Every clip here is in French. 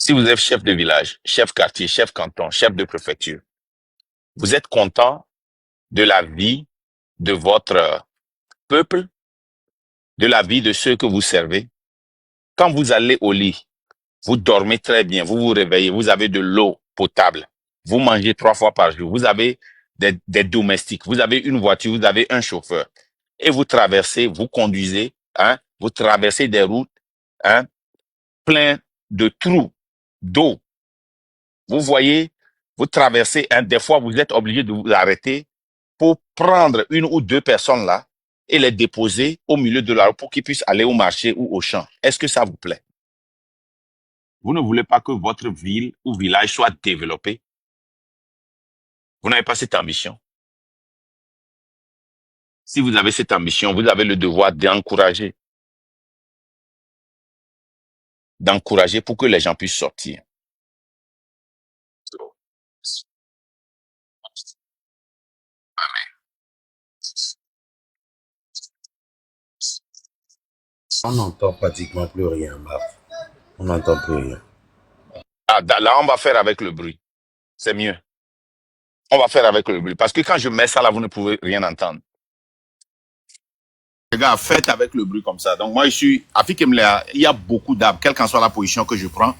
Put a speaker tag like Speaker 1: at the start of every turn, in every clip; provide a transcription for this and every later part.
Speaker 1: Si vous êtes chef de village, chef quartier, chef canton, chef de préfecture, vous êtes content de la vie de votre peuple, de la vie de ceux que vous servez. Quand vous allez au lit, vous dormez très bien, vous vous réveillez, vous avez de l'eau potable, vous mangez 3 fois par jour, vous avez des domestiques, vous avez une voiture, vous avez un chauffeur. Et vous traversez, vous conduisez, vous traversez des routes pleines de trous, d'eau. Vous voyez, vous traversez, des fois vous êtes obligé de vous arrêter pour prendre 1 ou 2 personnes là et les déposer au milieu de la rue pour qu'ils puissent aller au marché ou au champ. Est-ce que ça vous plaît? Vous ne voulez pas que votre ville ou village soit développé? Vous n'avez pas cette ambition? Si vous avez cette ambition, vous avez le devoir d'encourager pour que les gens puissent sortir.
Speaker 2: On n'entend pratiquement plus rien, Marc. On n'entend plus rien.
Speaker 1: Ah, là, on va faire avec le bruit. C'est mieux. On va faire avec le bruit. Parce que quand je mets ça là, vous ne pouvez rien entendre. Les gars, faites avec le bruit comme ça. Donc, moi, je suis à Fikemlea. Il y a beaucoup d'arbres, quelle qu'en soit la position que je prends.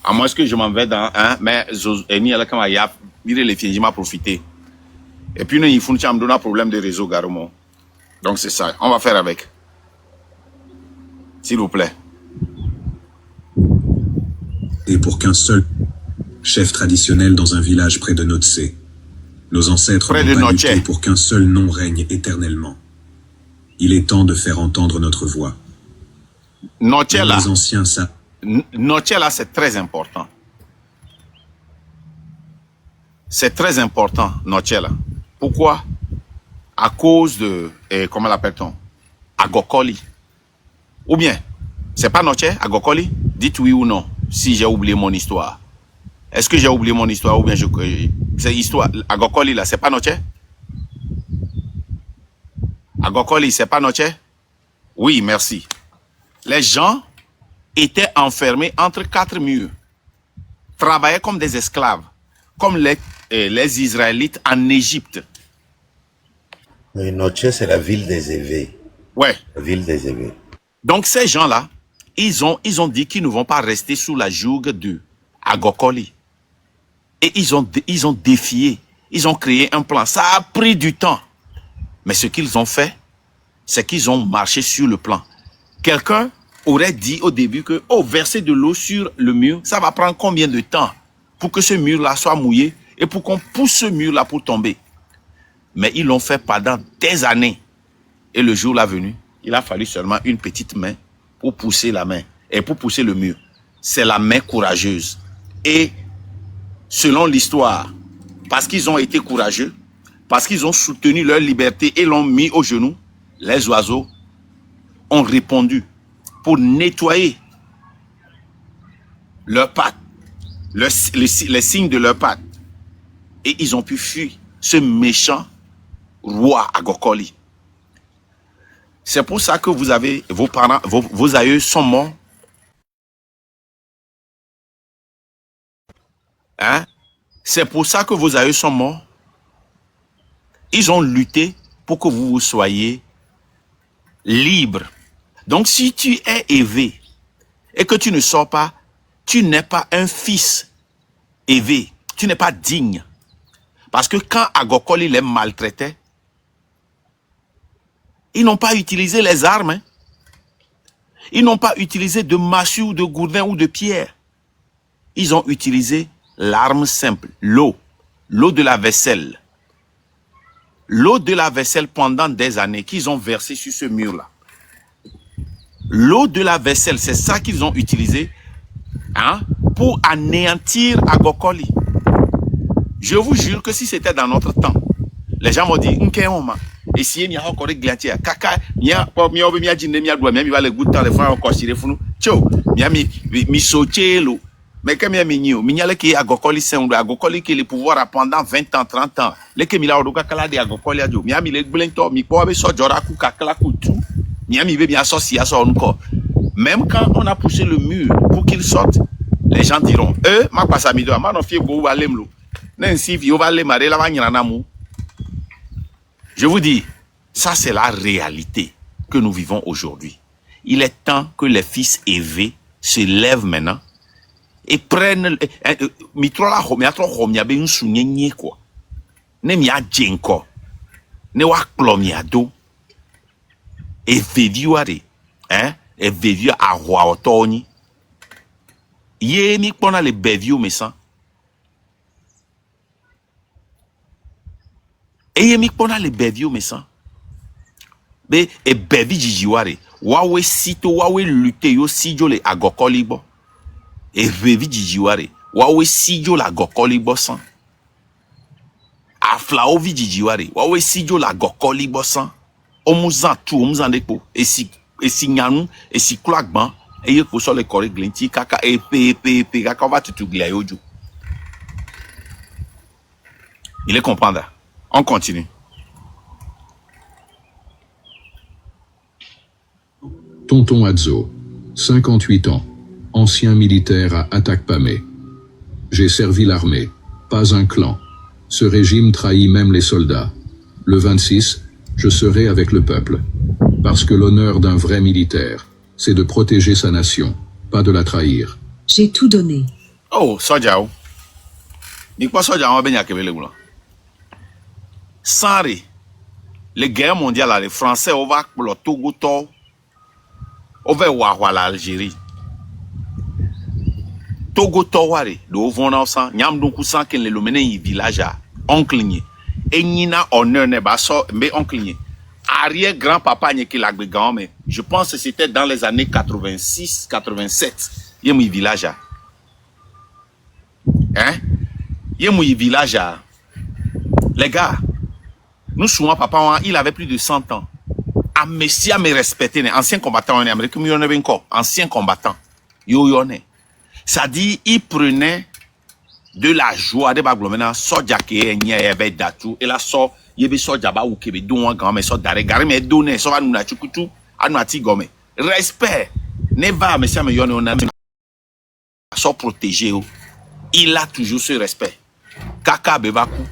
Speaker 1: À moins que je m'en vais dans un, mais je m'a profité. Et puis, il faut que un problème de réseau, Garomo. Donc, c'est ça. On va faire avec. S'il vous plaît.
Speaker 3: Et pour qu'un seul chef traditionnel dans un village près de Notse. Nos ancêtres n'ont pas lutté pour qu'un seul nom règne éternellement. Il est temps de faire entendre notre voix.
Speaker 1: Notse là,
Speaker 3: les anciens ça.
Speaker 1: Notse là, c'est très important. C'est très important, Notse là. Pourquoi? À cause de, comment l'appelle-t-on? Agokoli. Ou bien, c'est pas Notse, Agokoli? Dites oui ou non, si j'ai oublié mon histoire. Est-ce que j'ai oublié mon histoire ou bien c'est histoire, Agokoli là, c'est pas Notse? Agokoli, c'est pas Notse? Oui, merci. Les gens étaient enfermés entre 4 murs, travaillaient comme des esclaves, comme les Israélites en Égypte.
Speaker 2: Mais Notse, c'est la ville des évêques.
Speaker 1: Ouais.
Speaker 2: La ville des évêques.
Speaker 1: Donc ces gens-là, ils ont dit qu'ils ne vont pas rester sous la joug de Agokoli. Et ils ont défié, ils ont créé un plan. Ça a pris du temps. Mais ce qu'ils ont fait, c'est qu'ils ont marché sur le plan. Quelqu'un aurait dit au début que, verser de l'eau sur le mur, ça va prendre combien de temps pour que ce mur-là soit mouillé et pour qu'on pousse ce mur-là pour tomber. Mais ils l'ont fait pendant des années. Et le jour là venu, il a fallu seulement une petite main pour pousser la main et pour pousser le mur. C'est la main courageuse. Et selon l'histoire, parce qu'ils ont été courageux, parce qu'ils ont soutenu leur liberté et l'ont mis au genou, les oiseaux ont répondu pour nettoyer leurs pattes, les signes de leurs pattes. Et ils ont pu fuir ce méchant roi Agokoli. C'est pour ça que vous avez, vos parents, vos aïeux sont morts. C'est pour ça que vos aïeux sont morts. Ils ont lutté pour que vous soyez libres. Donc si tu es élevé et que tu ne sors pas, tu n'es pas un fils élevé. Tu n'es pas digne. Parce que quand Agokoli les maltraitait, ils n'ont pas utilisé les armes. Ils n'ont pas utilisé de massue ou de gourdin ou de pierre. Ils ont utilisé l'arme simple, l'eau. L'eau de la vaisselle. L'eau de la vaisselle pendant des années qu'ils ont versé sur ce mur-là. L'eau de la vaisselle, c'est ça qu'ils ont utilisé pour anéantir Agokoli. Je vous jure que si c'était dans notre temps, les gens m'ont dit, et si il y a encore des glaciers, kaka, il y a pas mi obi mi ajine mi adwa mi va le good temps le faire encore sire funu. Tcho, mi sochelo. Mais comme mi nyo, mi nyale ki Agokoli sendu Agokoli qui le pouvoir pendant 20 ans, 30 ans. Le ke mi la odoka kala de Agokoli ajo. Mi le glento mi po be so jora ku kakala ku tout. Mi be bien associé à ça encore. Même quand on a poussé le mur pour qu'il sorte, les gens diront, ma passe à mido, ma non fie go va lemlo. Nensi vi va le mare la va nyanamu. Je vous dis, ça c'est la réalité que nous vivons aujourd'hui. Il est temps que les fils élevés se lèvent maintenant et prennent mitrola homiatro homia be nsunyenye quoi. Ne mia djenko. Ne wa klomiado. Et veviware, et vevio a roi otoni. Ye mi pona le bevio mesan. Et ye mi pona le bevio mesan. Be e bevi jijiware. Wawe sito wawe lute yo sijo le agokoli bo. E vevi jijiware. Wawe sijo la gokoli bo san. Afla ovi jijiware. Wawe sijo la gokoli bo san. Omuzan tout, omuzan depo. Et si nyanou, et si kloakban. Et ye koso le kore glinti. Kaka pe kaka va tutu glia yoju. Il est comprendre. On continue.
Speaker 3: Tonton Adzo, 58 ans, ancien militaire à Atakpamé. J'ai servi l'armée, pas un clan. Ce régime trahit même les soldats. Le 26, je serai avec le peuple. Parce que l'honneur d'un vrai militaire, c'est de protéger sa nation, pas de la trahir.
Speaker 4: J'ai tout donné.
Speaker 1: Oh, soja. Ni quoi soja on va bien kebele oula. Sans les guerres mondiales, les Français on va pour le Togo to. On va voir l'Algérie. Togo Toware, le Ovona sang, Nyam Dunkusan, qui est le mené village à Oncligné. Et Nina honneur n'est pas ça, mais Oncligné. Arrière grand-papa n'est qu'il a mais je pense que c'était dans les années 86, 87. Il y a mon village à. Hein? Il y a mon village à. Les gars, nous souvent papa, il avait plus de 100 ans. A Messi à me respecter, ancien combattant en Amérique, mais il y en avait encore, ancien combattant. Ça dit, il prenait de la joie de Baglomena, soja qui est n'y avait datou, et là, so, il y avait soja ba ou kebe, don un grand, mais so d'arrêt, gare, mais donné, so va nous na chukutu, à nous ati gome. Respect. Ne va, Messi à me yone, on a so protégé, il a toujours ce respect. Kaka bebaku.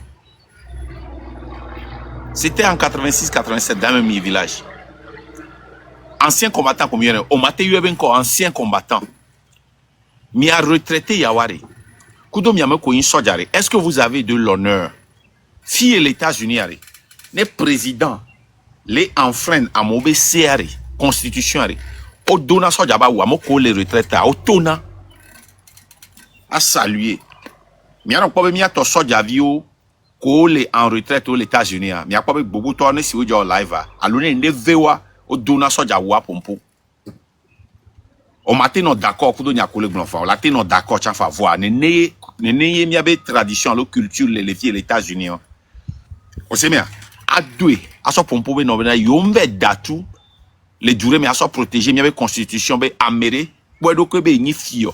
Speaker 1: C'était en 86-87 dans le même village. Ancien combattant comme il y en a. Au matin, il y avait encore ancien combattant. Mi a retraité Yaware. Kudo mi a me koyin sojare. Est-ce que vous avez de l'honneur? Fille les États-Unis, les présidents, les enfreints à mauvais CR, constitution, au dona sojaba ou à mo ko les retraités, au tona, à saluer. Mi a pas mi a to sojavio. Ko les en retraite aux États-Unis, mais a pas beaucoup tourner si vous êtes live. Alors ne vewa au dona soja wa pompo. O matin non d'accord pour donner à collègue blanc. La té non d'accord tiens fa voir. Ne mi a be tradition la culture les filles les États-Unis. O sait bien. A deux a so pompo be no be na yombe datu les durées mais a so protéger mi a be constitution be améré. Bo do ko be ni fio.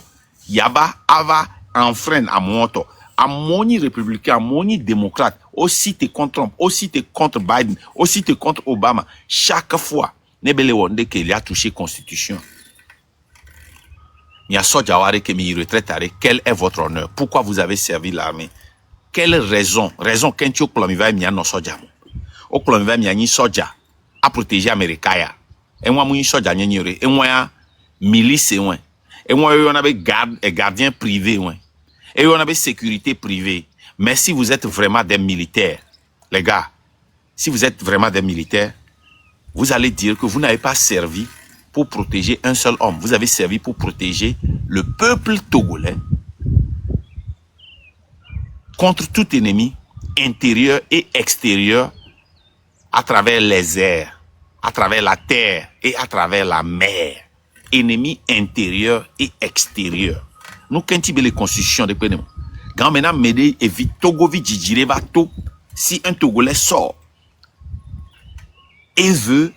Speaker 1: Yaba ava enfreint à monto. À moni républicain, à moni démocrate, aussi t'es contre Trump, aussi t'es contre Biden, aussi t'es contre Obama. Chaque fois, nebele wonde qu'il a touché constitution. Il y a Sojaware qui m'y retraite. Quel est votre honneur? Pourquoi vous avez servi l'armée? Quelle raison? Raison qu'un tio plomiva m'y a non soja. Au plomiva m'y a ni soja à protéger Américain. Et moi m'y soja n'y aurait. Et moi milice et moi. Et moi on avait garde et gardien privé ouais. Et on avait sécurité privée. Mais si vous êtes vraiment des militaires, les gars, si vous êtes vraiment des militaires, vous allez dire que vous n'avez pas servi pour protéger un seul homme. Vous avez servi pour protéger le peuple togolais contre tout ennemi intérieur et extérieur à travers les airs, à travers la terre et à travers la mer. Ennemi intérieur et extérieur. Nous, quand il y a les constitutions de Pénémo, quand maintenant, Médé évite Togo Vijijire va tout, si un Togolais sort et veut,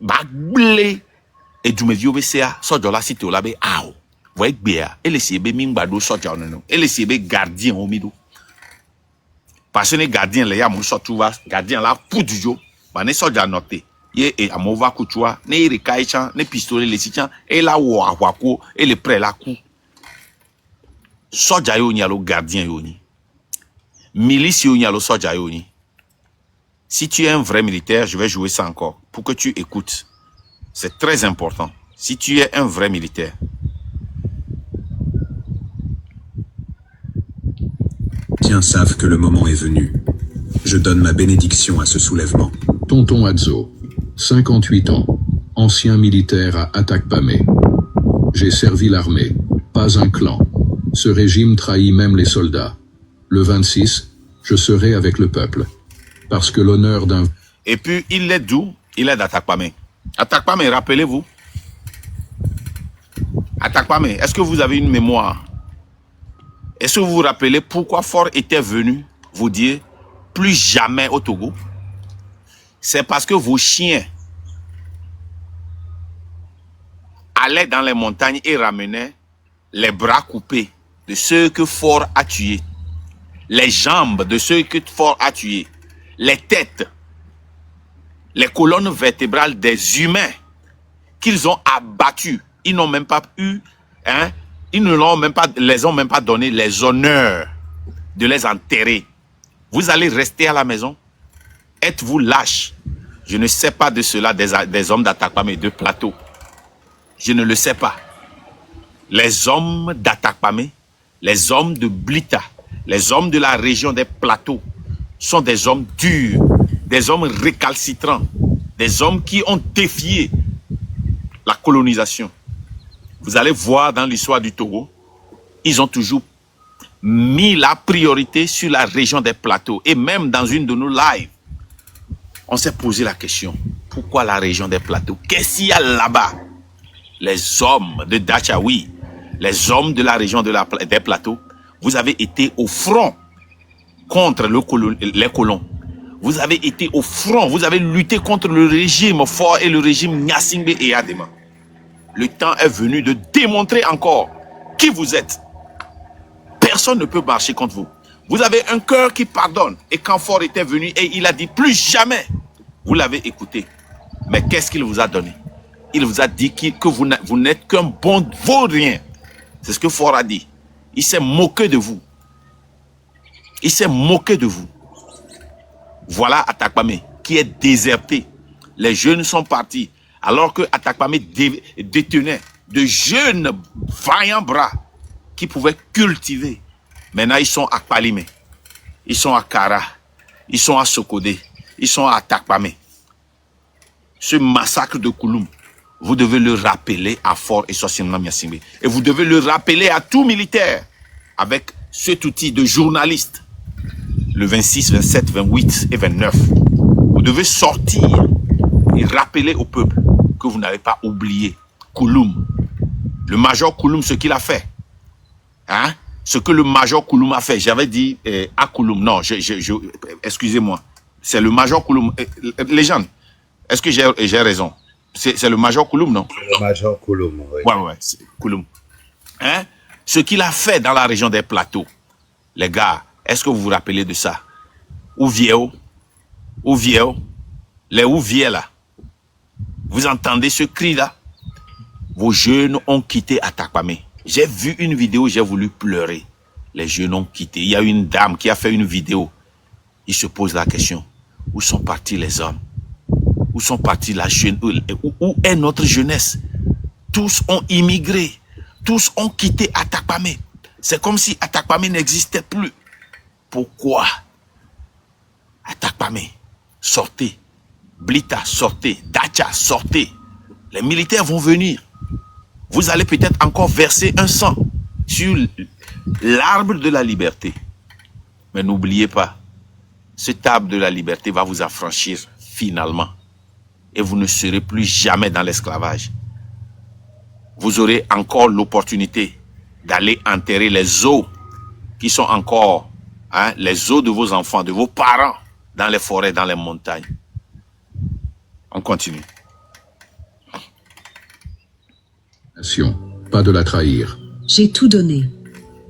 Speaker 1: baglé, et du me vieux BCA, sort de la cité au labé, ah, vous voyez, béa, et les CB Mingbado sort de nous, et les CB gardiens au milieu. Parce que les gardiens, les yamous sort tout va, gardiens là, pour du jour, bah, ne sort de noter. Et à Mova Kouchoua, ne Rekaïchan, ne pistolet les sitiens, et la Wawako, et le prêt la coup. Soja yo nyalo gardien yo ni. Milice yo nyalo soja yo ni. Si tu es un vrai militaire, je vais jouer ça encore pour que tu écoutes. C'est très important. Si tu es un vrai militaire.
Speaker 3: Les Tiens savent que le moment est venu. Je donne ma bénédiction à ce soulèvement.
Speaker 4: Tonton Adzo, 58 ans, ancien militaire à Atakpamé. J'ai servi l'armée, pas un clan. Ce régime trahit même les soldats. Le 26, je serai avec le peuple. Parce que l'honneur d'un...
Speaker 1: Et puis, il est d'où? Il est d'Atakpamé. Atakpamé, rappelez-vous. Atakpamé, est-ce que vous avez une mémoire? Est-ce que vous vous rappelez pourquoi Faure était venu vous dire plus jamais au Togo? C'est parce que vos chiens allaient dans les montagnes et ramenaient les bras coupés de ceux que Faure a tués, les jambes de ceux que Faure a tués, les têtes, les colonnes vertébrales des humains qu'ils ont abattus. Ils n'ont même pas eu, ils ne les ont même pas donné les honneurs de les enterrer. Vous allez rester à la maison? Êtes-vous lâche? Je ne sais pas de cela des hommes d'Atakpamé, de Plateau. Je ne le sais pas. Les hommes d'Atakpamé, les hommes de Blita, les hommes de la région des Plateaux sont des hommes durs, des hommes récalcitrants, des hommes qui ont défié la colonisation. Vous allez voir dans l'histoire du Togo, ils ont toujours mis la priorité sur la région des Plateaux. Et même dans une de nos lives, on s'est posé la question, pourquoi la région des Plateaux? Qu'est-ce qu'il y a là-bas? Les hommes de Dachaoui, les hommes de la région des Plateaux, vous avez été au front contre les colons. Vous avez été au front, vous avez lutté contre le régime Faure et le régime Gnassingbé et Adema. Le temps est venu de démontrer encore qui vous êtes. Personne ne peut marcher contre vous. Vous avez un cœur qui pardonne. Et quand Faure était venu et il a dit plus jamais, vous l'avez écouté. Mais qu'est-ce qu'il vous a donné? Il vous a dit que vous n'êtes qu'un bon vaurien. C'est ce que Faure a dit. Il s'est moqué de vous. Il s'est moqué de vous. Voilà Atakpamé qui est déserté. Les jeunes sont partis. Alors que Atakpamé détenait de jeunes vaillants bras qui pouvaient cultiver. Maintenant, ils sont à Palimé. Ils sont à Kara. Ils sont à Sokodé. Ils sont à Atakpamé. Ce massacre de Kouloum, vous devez le rappeler à Faure et Sossinam Gnassingbé. Et vous devez le rappeler à tout militaire avec cet outil de journaliste. Le 26, 27, 28 et 29. Vous devez sortir et rappeler au peuple que vous n'avez pas oublié Kouloum. Le major Kouloum, ce qu'il a fait. Hein? Ce que le major Kouloum a fait. J'avais dit à Kouloum. Non, excusez-moi. C'est le major Kouloum. Les gens, est-ce que j'ai raison? C'est le major Kouloum, non?
Speaker 2: Le major Kouloum, oui.
Speaker 1: Ouais, c'est Kouloum. Hein? Ce qu'il a fait dans la région des Plateaux. Les gars, est-ce que vous vous rappelez de ça? Ouvieo, les Ouviers là. Vous entendez ce cri-là? Vos jeunes ont quitté Atakpamé. J'ai vu une vidéo, j'ai voulu pleurer. Les jeunes ont quitté. Il y a une dame qui a fait une vidéo. Il se pose la question. Où sont partis les hommes? Où sont partis la jeune? Où est notre jeunesse? Tous ont immigré. Tous ont quitté Atakpamé. C'est comme si Atakpamé n'existait plus. Pourquoi? Atakpamé, sortez. Blita, sortez. Dacha, sortez. Les militaires vont venir. Vous allez peut-être encore verser un sang sur l'arbre de la liberté. Mais n'oubliez pas, cet arbre de la liberté va vous affranchir finalement. Et vous ne serez plus jamais dans l'esclavage. Vous aurez encore l'opportunité d'aller enterrer les os qui sont encore, les os de vos enfants, de vos parents, dans les forêts, dans les montagnes. On continue.
Speaker 4: Pas de la trahir.
Speaker 5: J'ai tout donné.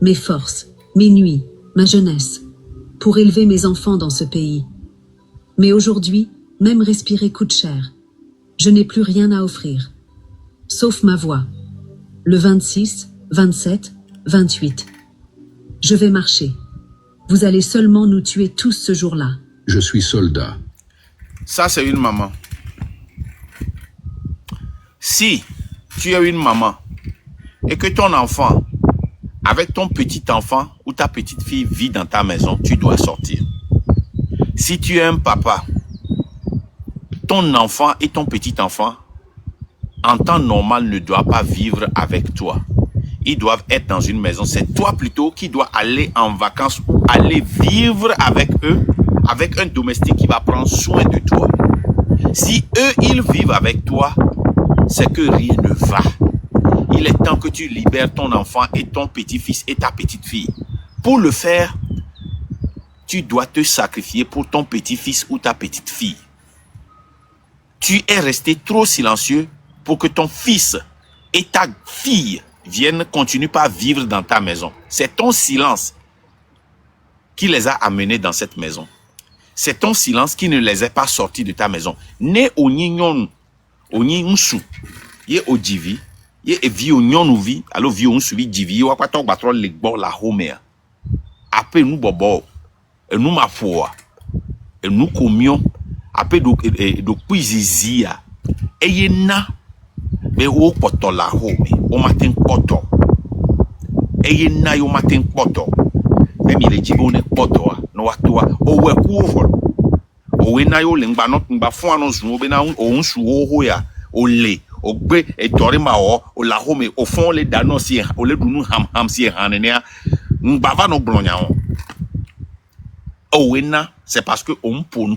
Speaker 5: Mes forces, mes nuits, ma jeunesse, pour élever mes enfants dans ce pays. Mais aujourd'hui, même respirer coûte cher. Je n'ai plus rien à offrir. Sauf ma voix. Le 26, 27, 28. Je vais marcher. Vous allez seulement nous tuer tous ce jour-là.
Speaker 4: Je suis soldat.
Speaker 1: Ça, c'est une maman. Si tu es une maman et que ton enfant, avec ton petit enfant ou ta petite fille vit dans ta maison, tu dois sortir. Si tu es un papa, ton enfant et ton petit enfant, en temps normal, ne doivent pas vivre avec toi. Ils doivent être dans une maison. C'est toi plutôt qui dois aller en vacances ou aller vivre avec eux, avec un domestique qui va prendre soin de toi. Si eux, ils vivent avec toi, c'est que rien ne va. Il est temps que tu libères ton enfant et ton petit-fils et ta petite-fille. Pour le faire, tu dois te sacrifier pour ton petit-fils ou ta petite-fille. Tu es resté trop silencieux pour que ton fils et ta fille continuent pas à vivre dans ta maison. C'est ton silence qui les a amenés dans cette maison. C'est ton silence qui ne les a pas sortis de ta maison. Ne onignon, onignou, ye ojivi, ye evi onyonouvi, alo vi onsuvi jivi, ye wakwato batro legbo la homea. Ape nous bobo, nous ma foi, nous comions, ape do kuizizia, eye na, be o poto la home, o matin poto, eye na yo matin poto, même il est dit bon poto, no watoa, o we kuovol, o we na yo lengba not ngba fo anon zun, o be na o unsu o hoya, o le, o gbe e dori ma o la home, o fon le dano si, o le dunu ham si hanenea, ngba va no blonya on. Owena, c'est parce que on po.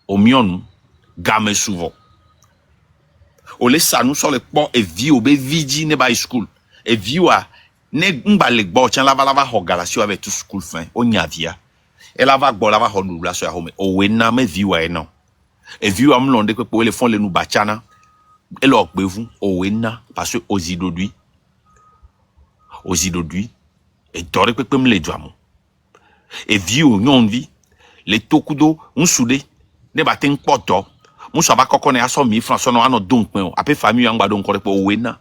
Speaker 1: Au mion, game souvent. O le sa nous sur le pont et vi obe vidi ne ba school. Et vi wa ne mba le gbo chan lava hogalasio avec tout school fin. O nyavia. Et lava gbo lava honubla so ya home. Owena me vi wa non. Et vi wa mlonde que pour le fond le nou bachana. Et lo gbevu owena parce que ozidodui. Et dore pepe me le djamo. Et vi o nyon vi, le tokudo, un soude, ne baten poto, mon saba kokone aso 1000 francs no ano donc men, ape famille yang badon kore po wena,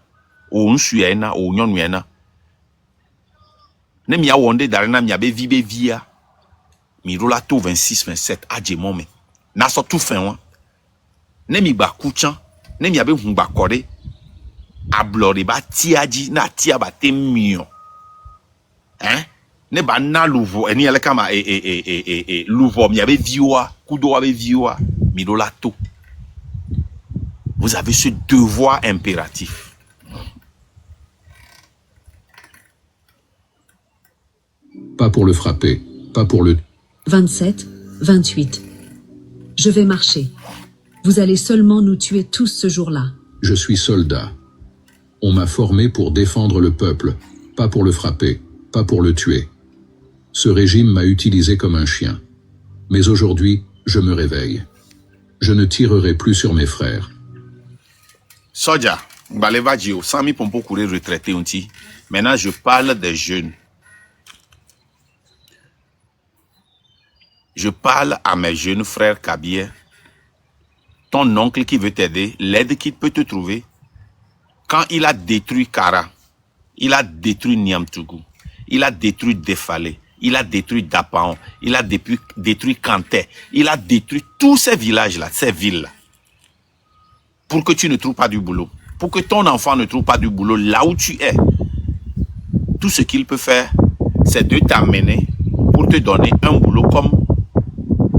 Speaker 1: o un suyena, o nyon yena. Ne mi a wonde darena mi abe vibe via. Mi rola to 26 27 adje moment. Na so tout fin wan. Ne mi ba kuchan, ne mi abe humba kore. Ablore ba tiaji na tia ba temio. Hein? Ne ba na louvo eni ele kama louvo mi abe viwa kudo abe viwa mi do la to. Vous avez ce devoir impératif.
Speaker 4: Pas pour le frapper, pas pour le...
Speaker 5: 27, 28. Je vais marcher. Vous allez seulement nous tuer tous ce jour-là.
Speaker 4: Je suis soldat. On m'a formé pour défendre le peuple, pas pour le frapper, pas pour le tuer. Ce régime m'a utilisé comme un chien. Mais aujourd'hui, je me réveille. Je ne tirerai plus sur mes frères.
Speaker 1: Soja, Baleva Dio, 100 000 pompons courir retraités onti. Maintenant, je parle des jeunes. Je parle à mes jeunes frères Kabier. Ton oncle qui veut t'aider, l'aide qu'il peut te trouver. Quand il a détruit Kara, il a détruit Niamtougou, il a détruit Defale, il a détruit Dapaon, il a détruit Kanté, il a détruit tous ces villages-là, ces villes-là. Pour que tu ne trouves pas du boulot, pour que ton enfant ne trouve pas du boulot là où tu es. Tout ce qu'il peut faire, c'est de t'amener pour te donner un boulot comme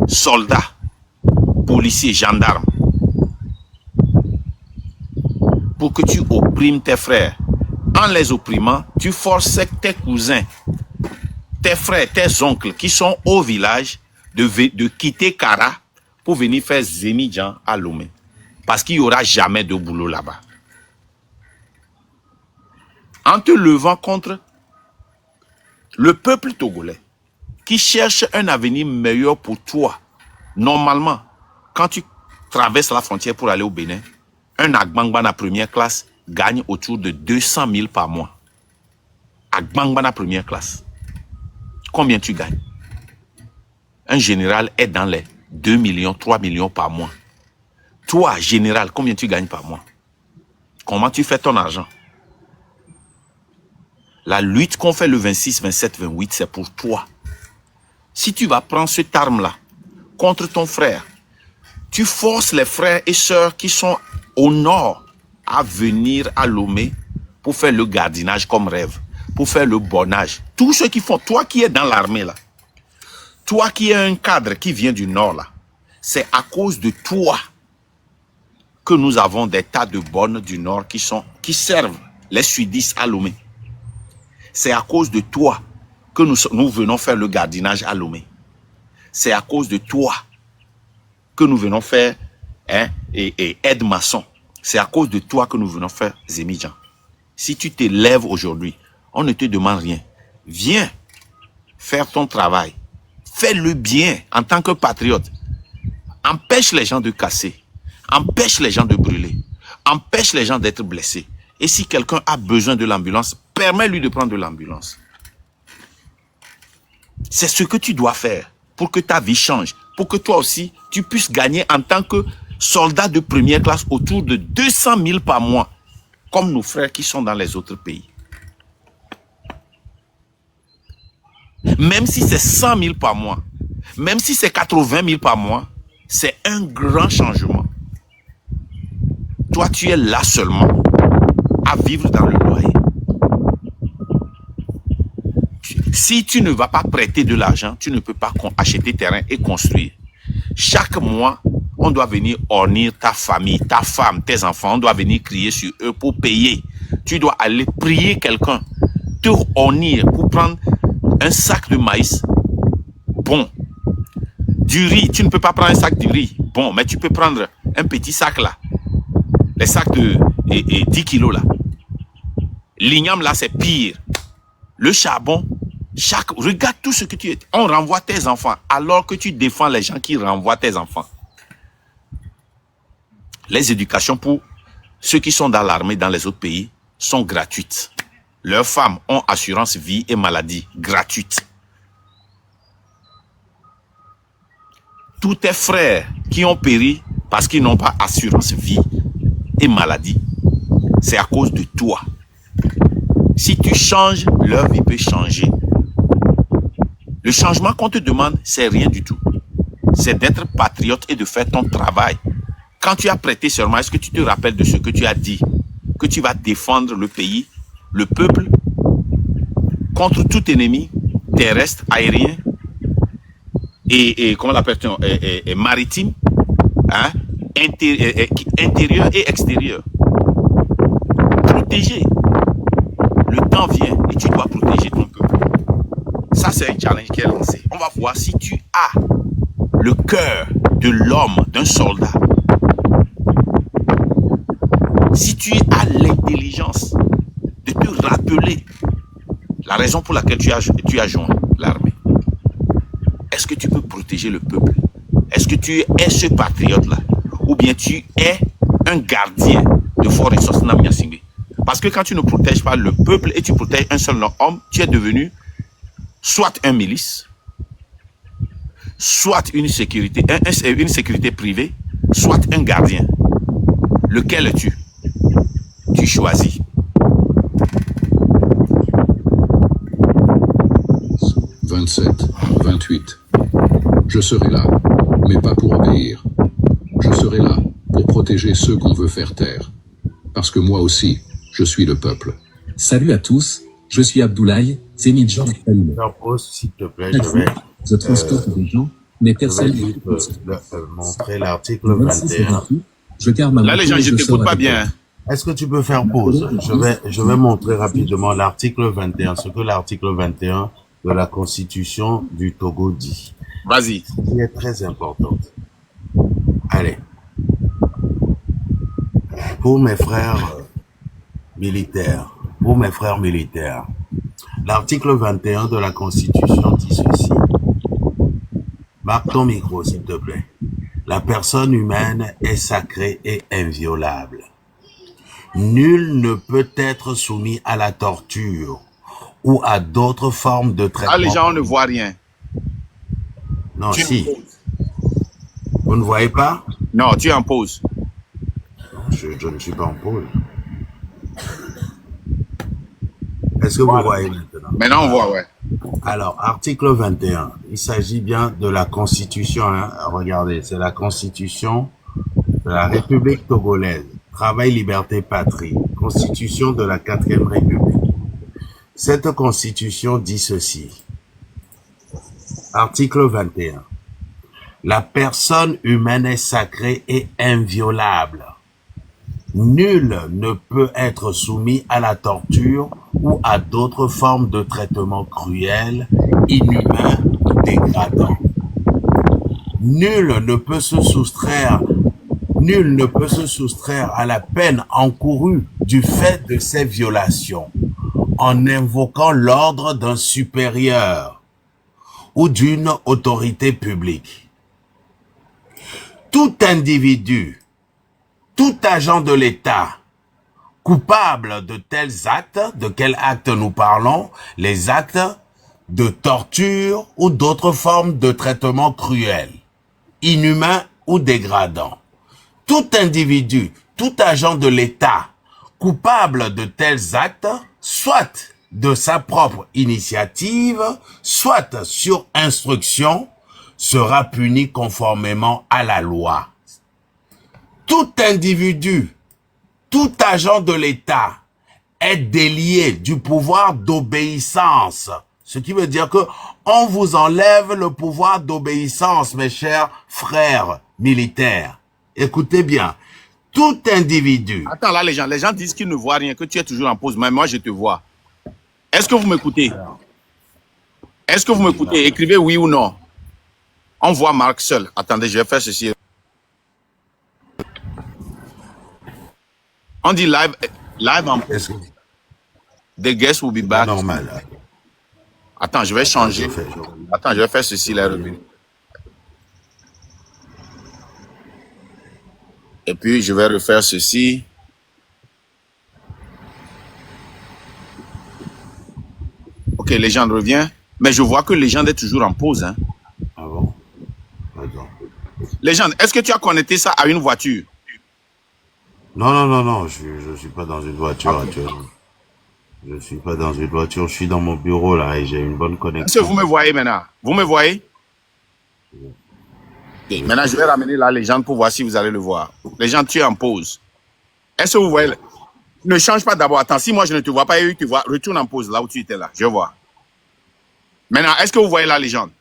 Speaker 1: soldat, policier, gendarme. Pour que tu opprimes tes frères. En les opprimant, tu forces tes cousins, tes frères, tes oncles qui sont au village de quitter Kara pour venir faire Zémidjan à Lomé. Parce qu'il n'y aura jamais de boulot là-bas. En te levant contre le peuple togolais qui cherche un avenir meilleur pour toi, normalement, quand tu traverses la frontière pour aller au Bénin, un Agbangbana première classe gagne autour de 200 000 par mois. Agbangbana première classe. Combien tu gagnes? Un général est dans les 2 millions, 3 millions par mois. Toi, général, combien tu gagnes par mois? Comment tu fais ton argent? La lutte qu'on fait le 26, 27, 28, c'est pour toi. Si tu vas prendre cette arme-là contre ton frère, tu forces les frères et sœurs qui sont au nord à venir à Lomé pour faire le gardiennage comme rêve, pour faire le bornage. Tous ceux qui font, toi qui es dans l'armée là, toi qui es un cadre qui vient du nord là, c'est à cause de toi que nous avons des tas de bonnes du nord qui servent les sudistes à Lomé. C'est à cause de toi que nous venons faire le gardiennage à Lomé. C'est à cause de toi que nous venons faire et aide-maçon. C'est à cause de toi que nous venons faire Zémidjan. Si tu t'élèves aujourd'hui, on ne te demande rien. Viens faire ton travail. Fais-le bien en tant que patriote. Empêche les gens de casser. Empêche les gens de brûler. Empêche les gens d'être blessés. Et si quelqu'un a besoin de l'ambulance, permets-lui de prendre de l'ambulance. C'est ce que tu dois faire pour que ta vie change. Pour que toi aussi, tu puisses gagner en tant que soldat de première classe autour de 200 000 par mois. Comme nos frères qui sont dans les autres pays. Même si c'est 100 000 par mois, même si c'est 80 000 par mois, c'est un grand changement. Toi, tu es là seulement à vivre dans le loyer. Si tu ne vas pas prêter de l'argent, tu ne peux pas acheter terrain et construire. Chaque mois, on doit venir ornir ta famille, ta femme, tes enfants. On doit venir crier sur eux pour payer. Tu dois aller prier quelqu'un, te ornir pour prendre un sac de maïs. Bon. Du riz, tu ne peux pas prendre un sac de riz. Bon, mais tu peux prendre un petit sac là. Les sacs de 10 kilos là. L'igname là, c'est pire. Le charbon, regarde tout ce que tu es. On renvoie tes enfants alors que tu défends les gens qui renvoient tes enfants. Les éducations pour ceux qui sont dans l'armée dans les autres pays sont gratuites. Leurs femmes ont assurance vie et maladie gratuite. Tous tes frères qui ont péri parce qu'ils n'ont pas assurance vie et maladie, c'est à cause de toi. Si tu changes, leur vie peut changer. Le changement qu'on te demande, c'est rien du tout. C'est d'être patriote et de faire ton travail. Quand tu as prêté serment, est-ce que tu te rappelles de ce que tu as dit? Que tu vas défendre le pays, le peuple, contre tout ennemi, terrestre, aérien, et comment l'appelle-t-on, maritime, hein, intérieur et extérieur. Protéger. Le temps vient et tu dois protéger ton peuple. Ça, c'est un challenge qui est lancé. On va voir si tu as le cœur de l'homme, d'un soldat. Si tu as l'intelligence de te rappeler la raison pour laquelle tu as joint l'armée. Est-ce que tu peux protéger le peuple? Est-ce que tu es ce patriote-là? Ou bien tu es un gardien de Fort Ressources Namniassingbe? Parce que quand tu ne protèges pas le peuple et tu protèges un seul homme, tu es devenu soit un milice, soit une sécurité privée, soit un gardien. Lequel es-tu? Tu choisis. «
Speaker 4: 27, 28. Je serai là, mais pas pour obéir. Je serai là pour protéger ceux qu'on veut faire taire. Parce que moi aussi, je suis le peuple. »
Speaker 6: Salut à tous, je suis Abdoulaye, Zémidjan.
Speaker 2: Pause, s'il te plaît,
Speaker 6: Je transporte des gens, mais personne
Speaker 2: ne montrer l'article 21.
Speaker 6: Je garde ma
Speaker 1: Là, les gens, je ne t'écoute pas bien.
Speaker 2: Est-ce que tu peux faire pause? Je vais montrer rapidement l'article 21, ce que l'article 21 de la Constitution du Togo dit.
Speaker 1: Vas-y.
Speaker 2: Qui est très importante. Allez. Pour mes frères militaires, l'article 21 de la Constitution dit ceci. Marque ton micro, s'il te plaît. La personne humaine est sacrée et inviolable. Nul ne peut être soumis à la torture ou à d'autres formes de traitement.
Speaker 1: Ah, les gens, on ne voit rien.
Speaker 2: Non, si. Vous ne voyez pas?
Speaker 1: Non, tu es en pause.
Speaker 2: Je ne suis pas en pause. Est-ce que vous
Speaker 1: Voilà.
Speaker 2: voyez maintenant?
Speaker 1: Maintenant, on voit, ouais.
Speaker 2: Alors, article 21, il s'agit bien de la Constitution. Hein. Regardez, c'est la Constitution de la République togolaise. Travail, liberté, patrie. Constitution de la 4e République. Cette Constitution dit ceci. Article 21. La personne humaine est sacrée et inviolable. Nul ne peut être soumis à la torture ou à d'autres formes de traitement cruel, inhumain ou dégradant. Nul ne peut se soustraire à la peine encourue du fait de ces violations en invoquant l'ordre d'un supérieur ou d'une autorité publique. Tout individu, tout agent de l'État coupable de tels actes, de quels actes nous parlons? Les actes de torture ou d'autres formes de traitement cruel, inhumain ou dégradant. Tout individu, tout agent de l'État coupable de tels actes, soit de sa propre initiative, soit sur instruction, sera puni conformément à la loi. Tout individu, tout agent de l'État est délié du pouvoir d'obéissance. Ce qui veut dire que on vous enlève le pouvoir d'obéissance, mes chers frères militaires. Écoutez bien. Tout individu.
Speaker 1: Attends, là, les gens disent qu'ils ne voient rien, que tu es toujours en pause. Mais moi, je te vois. Est-ce que vous m'écoutez? Est-ce que vous m'écoutez? Écrivez oui ou non. On voit Marc seul. Attendez, je vais faire ceci. On dit live en
Speaker 2: Est-ce que
Speaker 1: the guest will be
Speaker 2: c'est
Speaker 1: back.
Speaker 2: normal?
Speaker 1: Attends, je vais changer. Attends, je vais faire ceci, là, revenu. Et puis, je vais refaire ceci. Ok, les gens reviennent. Mais je vois que les gens sont toujours en pause. Hein.
Speaker 2: Ah bon? Attends.
Speaker 1: Les gens, est-ce que tu as connecté ça à une voiture?
Speaker 2: Non, je suis pas dans une voiture actuellement. Je suis pas dans une voiture, je suis dans mon bureau là et j'ai une bonne
Speaker 1: Est-ce que
Speaker 2: connexion.
Speaker 1: vous me voyez maintenant? Vous me voyez? Ok, maintenant, je vais ramener là les gens pour voir si vous allez le voir. Les gens, tu es en pause. Est-ce que vous voyez? Ne change pas d'abord. Attends, si moi je ne te vois pas et eux tu vois, retourne en pause là où tu étais là. Je vois. Maintenant, est-ce que vous voyez la légende?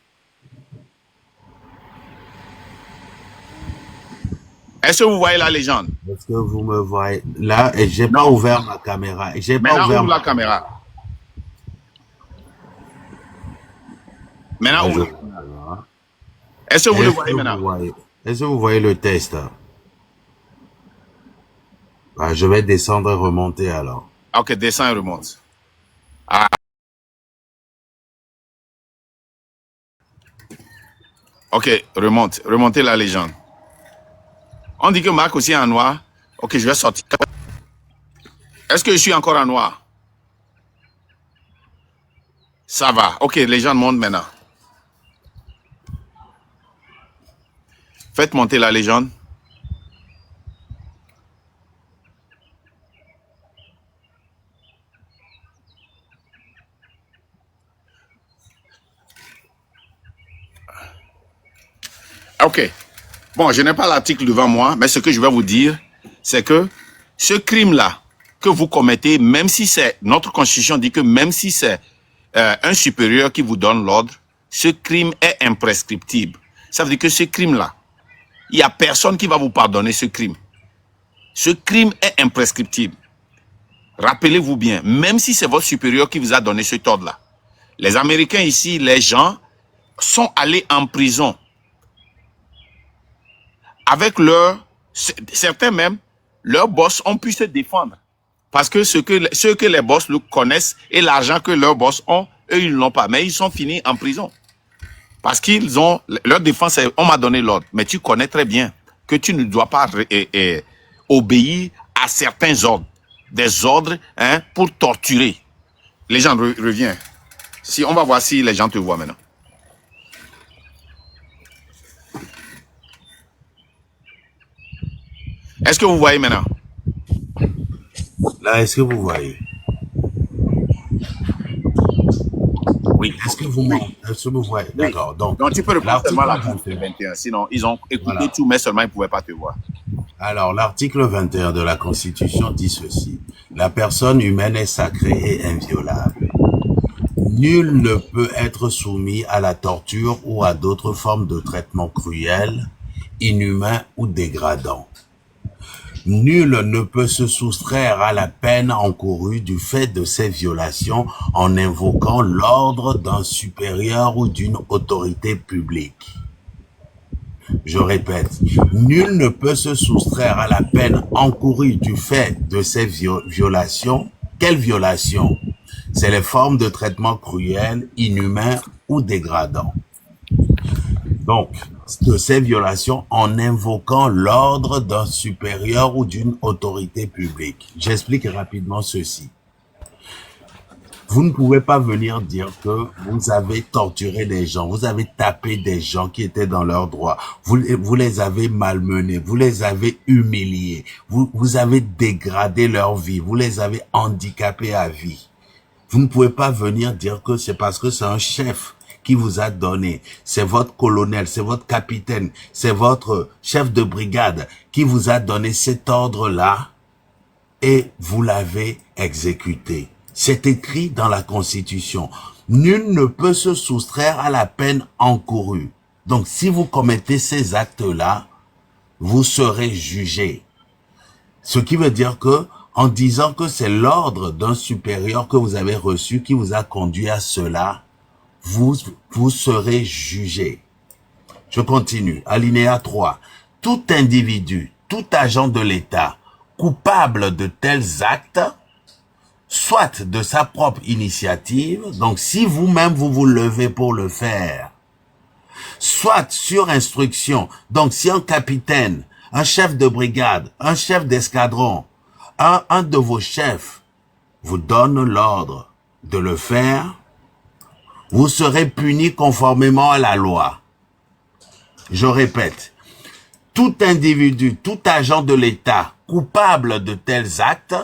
Speaker 1: Est-ce que vous voyez la légende?
Speaker 2: Est-ce que vous me voyez là et j'ai pas ouvert ma caméra. J'ai pas
Speaker 1: Maintenant,
Speaker 2: ouvert
Speaker 1: ouvre la caméra. Maintenant, ouvre. Est-ce que vous le voyez maintenant?
Speaker 2: Est-ce que vous voyez le test? Ah, je vais descendre et remonter alors.
Speaker 1: Ok, descends et remonte. Ah. Ok, remonte. Remontez la légende. On dit que Marc aussi est en noir. Ok, je vais sortir. Est-ce que je suis encore en noir? Ça va. Ok, les gens montent maintenant. Faites monter la légende. Ok. Bon, je n'ai pas l'article devant moi, mais ce que je vais vous dire, c'est que ce crime-là que vous commettez, même si c'est, notre constitution dit que même si c'est un supérieur qui vous donne l'ordre, ce crime est imprescriptible. Ça veut dire que ce crime-là, il n'y a personne qui va vous pardonner ce crime. Ce crime est imprescriptible. Rappelez-vous bien, même si c'est votre supérieur qui vous a donné cet ordre-là, les Américains ici, les gens sont allés en prison avec certains même, leurs boss ont pu se défendre. Parce que ce que les boss le connaissent et l'argent que leurs boss ont, eux, ils ne l'ont pas. Mais ils sont finis en prison. Parce qu'ils ont, leur défense, on m'a donné l'ordre. Mais tu connais très bien que tu ne dois pas obéir à certains ordres. Des ordres pour torturer. Les gens reviennent. On va voir si les gens te voient maintenant. Est-ce que vous voyez maintenant?
Speaker 2: Là, est-ce que vous voyez?
Speaker 1: Oui.
Speaker 2: Est-ce que vous voyez?
Speaker 7: Oui.
Speaker 2: D'accord. Donc
Speaker 7: tu peux répondre seulement à
Speaker 2: l'article
Speaker 7: l'article
Speaker 2: 21.
Speaker 7: 21. Sinon, ils ont écouté
Speaker 2: Voilà.
Speaker 7: tout, mais seulement ils ne pouvaient pas te voir.
Speaker 2: Alors, l'article 21 de la Constitution dit ceci. La personne humaine est sacrée et inviolable. Nul ne peut être soumis à la torture ou à d'autres formes de traitement cruel, inhumain ou dégradant. Nul ne peut se soustraire à la peine encourue du fait de ces violations en invoquant l'ordre d'un supérieur ou d'une autorité publique. Je répète, nul ne peut se soustraire à la peine encourue du fait de ces violations. Quelles violations? C'est les formes de traitement cruel, inhumain ou dégradant. Donc, de ces violations en invoquant l'ordre d'un supérieur ou d'une autorité publique. J'explique rapidement ceci. Vous ne pouvez pas venir dire que vous avez torturé des gens, vous avez tapé des gens qui étaient dans leurs droits, vous les avez malmenés, vous les avez humiliés, vous avez dégradé leur vie, vous les avez handicapés à vie. Vous ne pouvez pas venir dire que c'est parce que c'est un chef qui vous a donné, c'est votre colonel, c'est votre capitaine, c'est votre chef de brigade qui vous a donné cet ordre-là et vous l'avez exécuté. C'est écrit dans la Constitution. Nul ne peut se soustraire à la peine encourue. Donc, si vous commettez ces actes-là, vous serez jugé. Ce qui veut dire que, en disant que c'est l'ordre d'un supérieur que vous avez reçu qui vous a conduit à cela, vous serez jugé. Je continue. Alinéa 3. Tout individu, tout agent de l'État coupable de tels actes, soit de sa propre initiative, donc si vous-même vous vous levez pour le faire, soit sur instruction, donc si un capitaine, un chef de brigade, un chef d'escadron, un de vos chefs vous donne l'ordre de le faire, vous serez puni conformément à la loi. Je répète, tout individu, tout agent de l'État coupable de tels actes,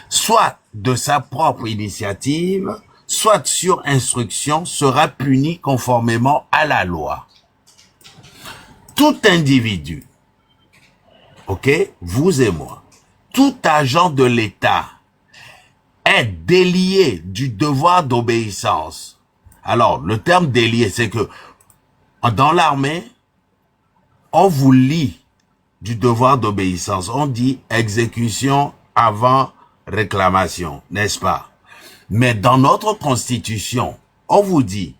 Speaker 2: soit de sa propre initiative, soit sur instruction, sera puni conformément à la loi. Tout individu, ok, vous et moi, tout agent de l'État est délié du devoir d'obéissance. Alors, le terme délié, c'est que dans l'armée, on vous lie du devoir d'obéissance. On dit exécution avant réclamation, n'est-ce pas? Mais dans notre Constitution, on vous dit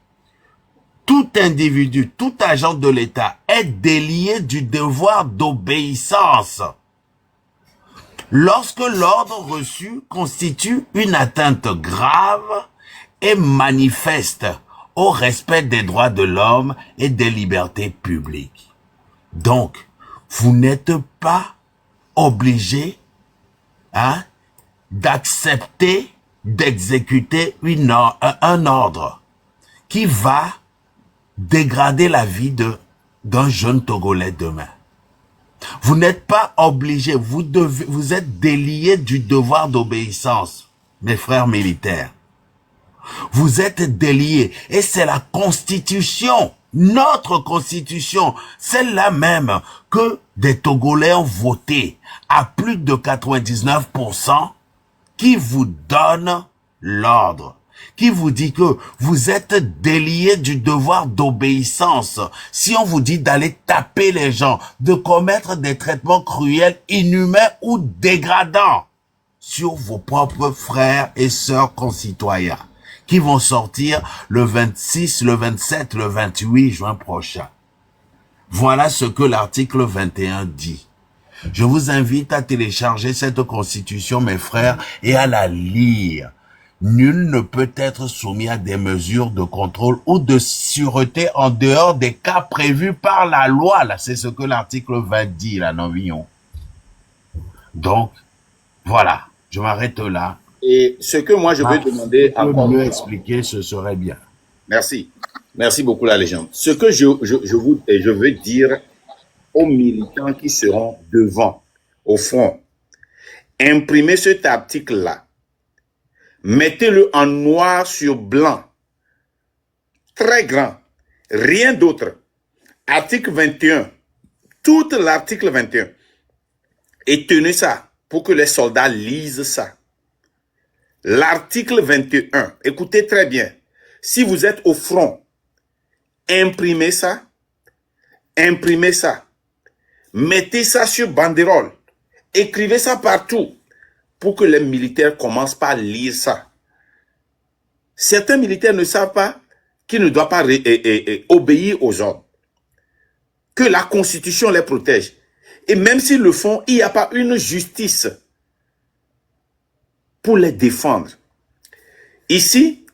Speaker 2: tout individu, tout agent de l'État est délié du devoir d'obéissance lorsque l'ordre reçu constitue une atteinte grave et manifeste au respect des droits de l'homme et des libertés publiques. Donc, vous n'êtes pas obligé d'accepter, d'exécuter un ordre qui va dégrader la vie d'un jeune Togolais demain. Vous n'êtes pas obligé, vous êtes délié du devoir d'obéissance, mes frères militaires. Vous êtes déliés et c'est la Constitution, notre Constitution, celle-là même que des Togolais ont voté à plus de 99% qui vous donne l'ordre, qui vous dit que vous êtes déliés du devoir d'obéissance. Si on vous dit d'aller taper les gens, de commettre des traitements cruels, inhumains ou dégradants sur vos propres frères et sœurs concitoyens, qui vont sortir le 26, le 27, le 28 juin prochain. Voilà ce que l'article 21 dit. Je vous invite à télécharger cette constitution, mes frères, et à la lire. Nul ne peut être soumis à des mesures de contrôle ou de sûreté en dehors des cas prévus par la loi. Là, c'est ce que l'article 20 dit, là, non, Villon. Donc, voilà, je m'arrête là.
Speaker 7: Et ce que moi je veux demander à
Speaker 2: mieux expliquer, ce serait bien.
Speaker 7: Merci. Merci beaucoup, la légende. Ce que je veux dire aux militants qui seront devant, au front, imprimez cet article-là. Mettez-le en noir sur blanc. Très grand. Rien d'autre. Article 21. Tout l'article 21. Et tenez ça pour que les soldats lisent ça. L'article 21. Écoutez très bien. Si vous êtes au front, imprimez ça. Imprimez ça. Mettez ça sur banderole. Écrivez ça partout pour que les militaires commencent par lire ça. Certains militaires ne savent pas qu'ils ne doivent pas obéir aux ordres. Que la Constitution les protège. Et même s'ils le font, il n'y a pas une justice pour les défendre. Ici,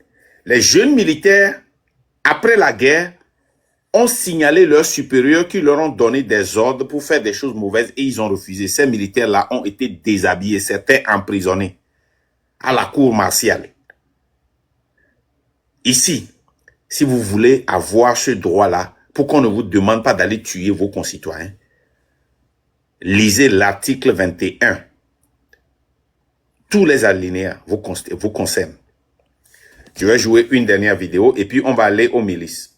Speaker 7: les jeunes militaires, après la guerre, ont signalé leurs supérieurs qui leur ont donné des ordres pour faire des choses mauvaises et ils ont refusé. Ces militaires-là ont été déshabillés, certains emprisonnés à la cour martiale. Ici, si vous voulez avoir ce droit-là, pour qu'on ne vous demande pas d'aller tuer vos concitoyens, lisez l'article 21. Tous les alinéas vous concernent. Je vais jouer une dernière vidéo et puis on va aller aux milices.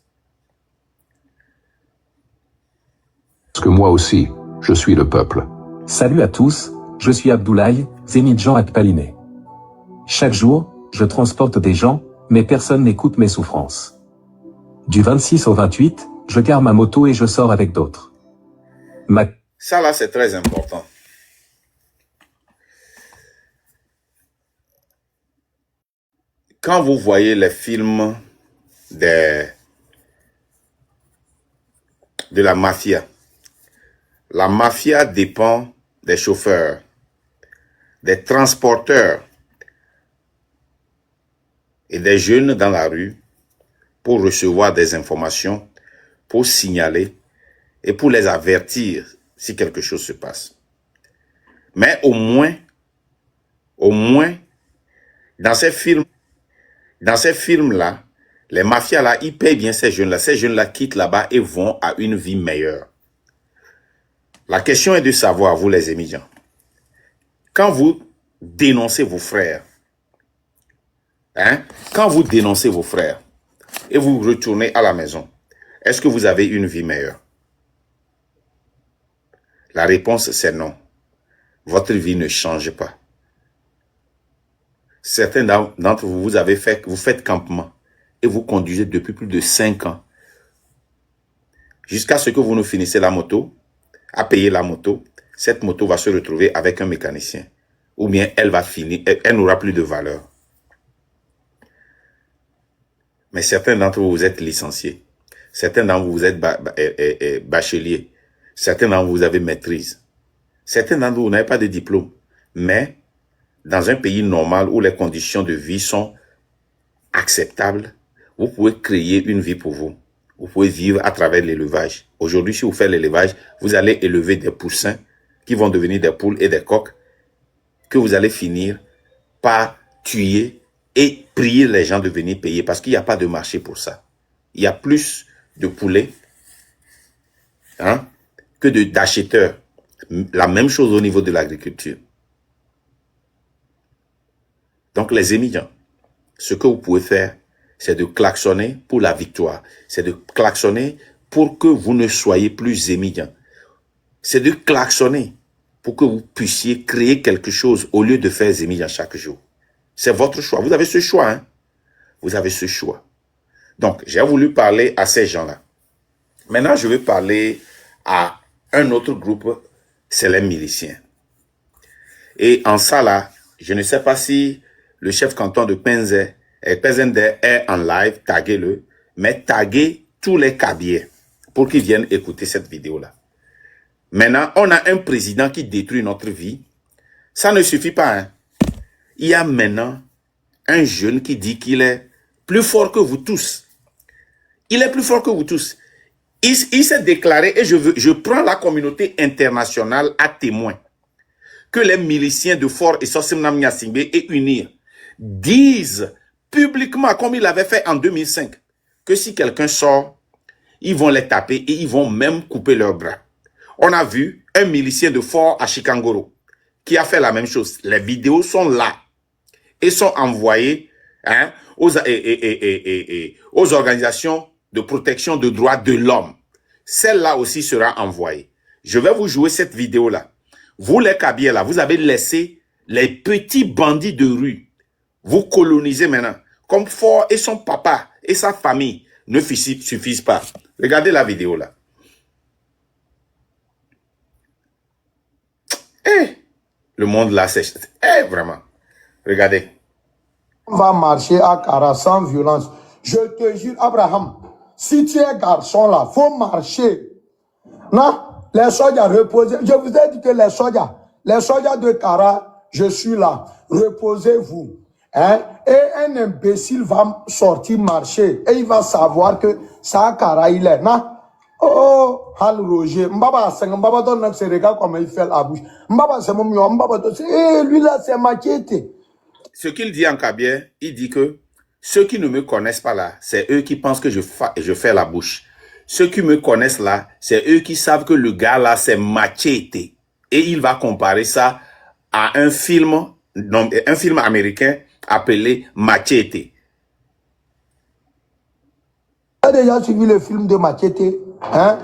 Speaker 4: Parce que moi aussi, je suis le peuple.
Speaker 6: Salut à tous, je suis Abdoulaye, Zénith Jean Akpaliné. Chaque jour, je transporte des gens, mais personne n'écoute mes souffrances. Du 26 au 28, je gare ma moto et je sors avec d'autres.
Speaker 7: Ça là, c'est très important. Quand vous voyez les films de la mafia dépend des chauffeurs, des transporteurs et des jeunes dans la rue pour recevoir des informations, pour signaler et pour les avertir si quelque chose se passe. Mais au moins, dans ces films-là, les mafias-là, ils payent bien ces jeunes-là. Ces jeunes-là quittent là-bas et vont à une vie meilleure. La question est de savoir, vous les émigrants, quand vous dénoncez vos frères, quand vous dénoncez vos frères et vous retournez à la maison, est-ce que vous avez une vie meilleure? La réponse, c'est non. Votre vie ne change pas. Certains d'entre vous, vous faites campement et vous conduisez depuis plus de 5 ans. Jusqu'à ce que vous ne finissiez la moto, à payer la moto, cette moto va se retrouver avec un mécanicien. Ou bien elle va finir, elle n'aura plus de valeur. Mais certains d'entre vous, vous êtes licenciés. Certains d'entre vous, vous êtes bacheliers. Certains d'entre vous, vous avez maîtrise. Certains d'entre vous, vous n'avez pas de diplôme. Mais dans un pays normal où les conditions de vie sont acceptables, vous pouvez créer une vie pour vous. Vous pouvez vivre à travers l'élevage. Aujourd'hui, si vous faites l'élevage, vous allez élever des poussins qui vont devenir des poules et des coqs que vous allez finir par tuer et prier les gens de venir payer parce qu'il n'y a pas de marché pour ça. Il y a plus de poulets que d'acheteurs. La même chose au niveau de l'agriculture. Donc les émigrants, ce que vous pouvez faire, c'est de klaxonner pour la victoire. C'est de klaxonner pour que vous ne soyez plus émigrants. C'est de klaxonner pour que vous puissiez créer quelque chose au lieu de faire émigrants chaque jour. C'est votre choix. Vous avez ce choix. Vous avez ce choix. Donc, j'ai voulu parler à ces gens-là. Maintenant, je vais parler à un autre groupe, c'est les miliciens. Et en ça, là, je ne sais pas si le chef canton de Penzende est en live, taguez-le, mais taguez tous les cabiers pour qu'ils viennent écouter cette vidéo-là. Maintenant, on a un président qui détruit notre vie. Ça ne suffit pas. Il y a maintenant un jeune qui dit qu'il est plus fort que vous tous. Il est plus fort que vous tous. Il s'est déclaré, et je prends la communauté internationale à témoin, que les miliciens de Fort et Sossimnam Nyasingbe et UNIR disent publiquement, comme il avait fait en 2005, que si quelqu'un sort, ils vont les taper et ils vont même couper leurs bras. On a vu un milicien de Fort à Chikangoro qui a fait la même chose. Les vidéos sont là. et sont envoyés hein, aux organisations de protection des droits de l'homme. Celle-là aussi sera envoyée. Je vais vous jouer cette vidéo-là. Vous, les Kabyles, là, vous avez laissé les petits bandits de rue vous coloniser maintenant. Comme Fort et son papa et sa famille ne suffisent pas. Regardez la vidéo là. Le monde là, c'est vraiment. Regardez.
Speaker 8: On va marcher à Kara sans violence. Je te jure, Abraham, si tu es garçon là, faut marcher. Non, les soldats reposez. Je vous ai dit que les soldats de Kara, je suis là. Reposez-vous. Hein? Et un imbécile va sortir marcher et il va savoir que ça Kara il est. Non? Oh, Hal Roger, Mbaba c'est Mbaba donne ce regard comme il fait la bouche. Mbaba c'est mon mieux, Mbaba lui là c'est Machete.
Speaker 7: Ce qu'il dit en Kabyle, il dit que ceux qui ne me connaissent pas là, c'est eux qui pensent que je fais la bouche. Ceux qui me connaissent là, c'est eux qui savent que le gars là c'est Machete. Et il va comparer ça à un film américain appelé Machete.
Speaker 8: Tu as déjà suivi le film de Machete? Hein?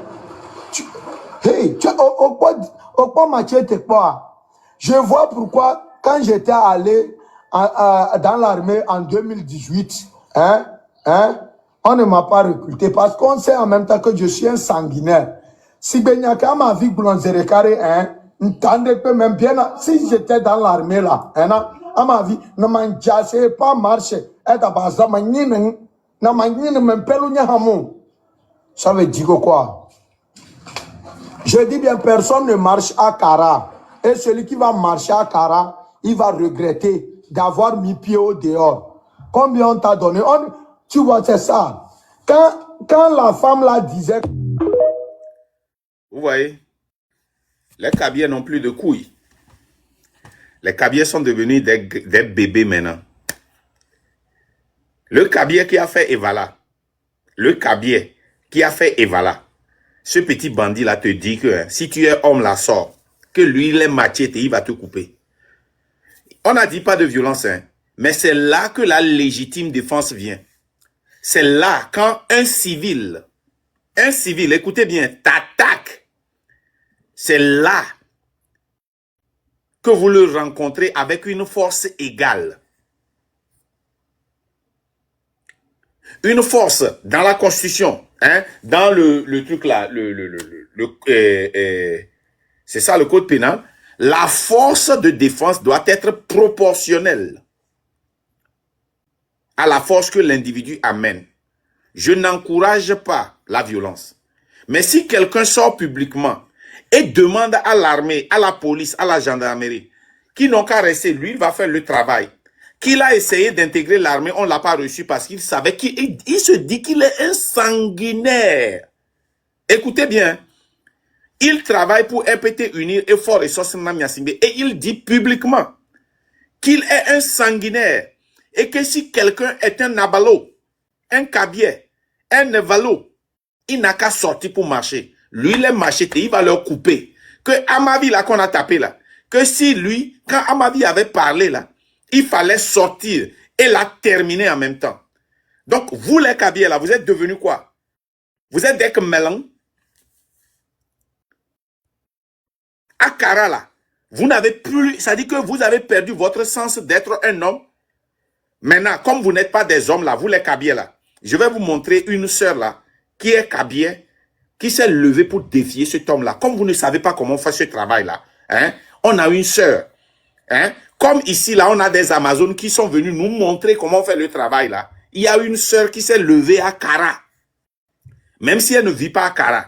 Speaker 8: Au quoi Machete quoi? Je vois pourquoi quand j'étais allé dans l'armée en 2018, on ne m'a pas recruté parce qu'on sait en même temps que je suis un sanguinaire. Si Benyaka m'a vu Blonzerekare, même bien, si j'étais dans l'armée là, à ma vie, ne m'en pas marcher. Ça veut dire quoi? Je dis bien, personne ne marche à Kara. Et celui qui va marcher à Kara, il va regretter d'avoir mis pied au dehors. Combien on t'a donné? Tu vois, c'est ça. Quand la femme là disait...
Speaker 7: Vous voyez, les Kabyles n'ont plus de couilles. Les Kabyles sont devenus des bébés maintenant. Le Kabyle qui a fait Evala, ce petit bandit là te dit que si tu es homme là, sors, que lui il est machete et il va te couper. On n'a dit pas de violence, mais c'est là que la légitime défense vient. C'est là quand un civil, écoutez bien, t'attaque. C'est là que vous le rencontrez avec une force égale. Une force dans la Constitution, dans le truc là, c'est ça le code pénal. La force de défense doit être proportionnelle à la force que l'individu amène. Je n'encourage pas la violence. Mais si quelqu'un sort publiquement et demande à l'armée, à la police, à la gendarmerie, qui n'ont qu'à rester, lui, il va faire le travail. Qu'il a essayé d'intégrer l'armée, on ne l'a pas reçu parce qu'il savait qu'il se dit qu'il est un sanguinaire. Écoutez bien, il travaille pour RPT Unir et Fort et Sosina Miasimbe et il dit publiquement qu'il est un sanguinaire et que si quelqu'un est un Nabalo, un Kabyle, un Nevalo, il n'a qu'à sortir pour marcher. Lui, il est macheté, il va leur couper. Que Amavi là qu'on a tapé là, que si lui, quand Amavi avait parlé là, il fallait sortir et la terminer en même temps. Donc, vous les Kabyles là, vous êtes devenus quoi? Vous êtes des melons. À Kara là, vous n'avez plus, ça dit que vous avez perdu votre sens d'être un homme. Maintenant, comme vous n'êtes pas des hommes là, vous les Kabyles là, je vais vous montrer une sœur là, qui est Kabyle, qui s'est levée pour défier cet homme là. Comme vous ne savez pas comment faire ce travail là, on a une sœur, comme ici, là, on a des Amazones qui sont venus nous montrer comment faire le travail, là. Il y a une sœur qui s'est levée à Kara. Même si elle ne vit pas à Kara.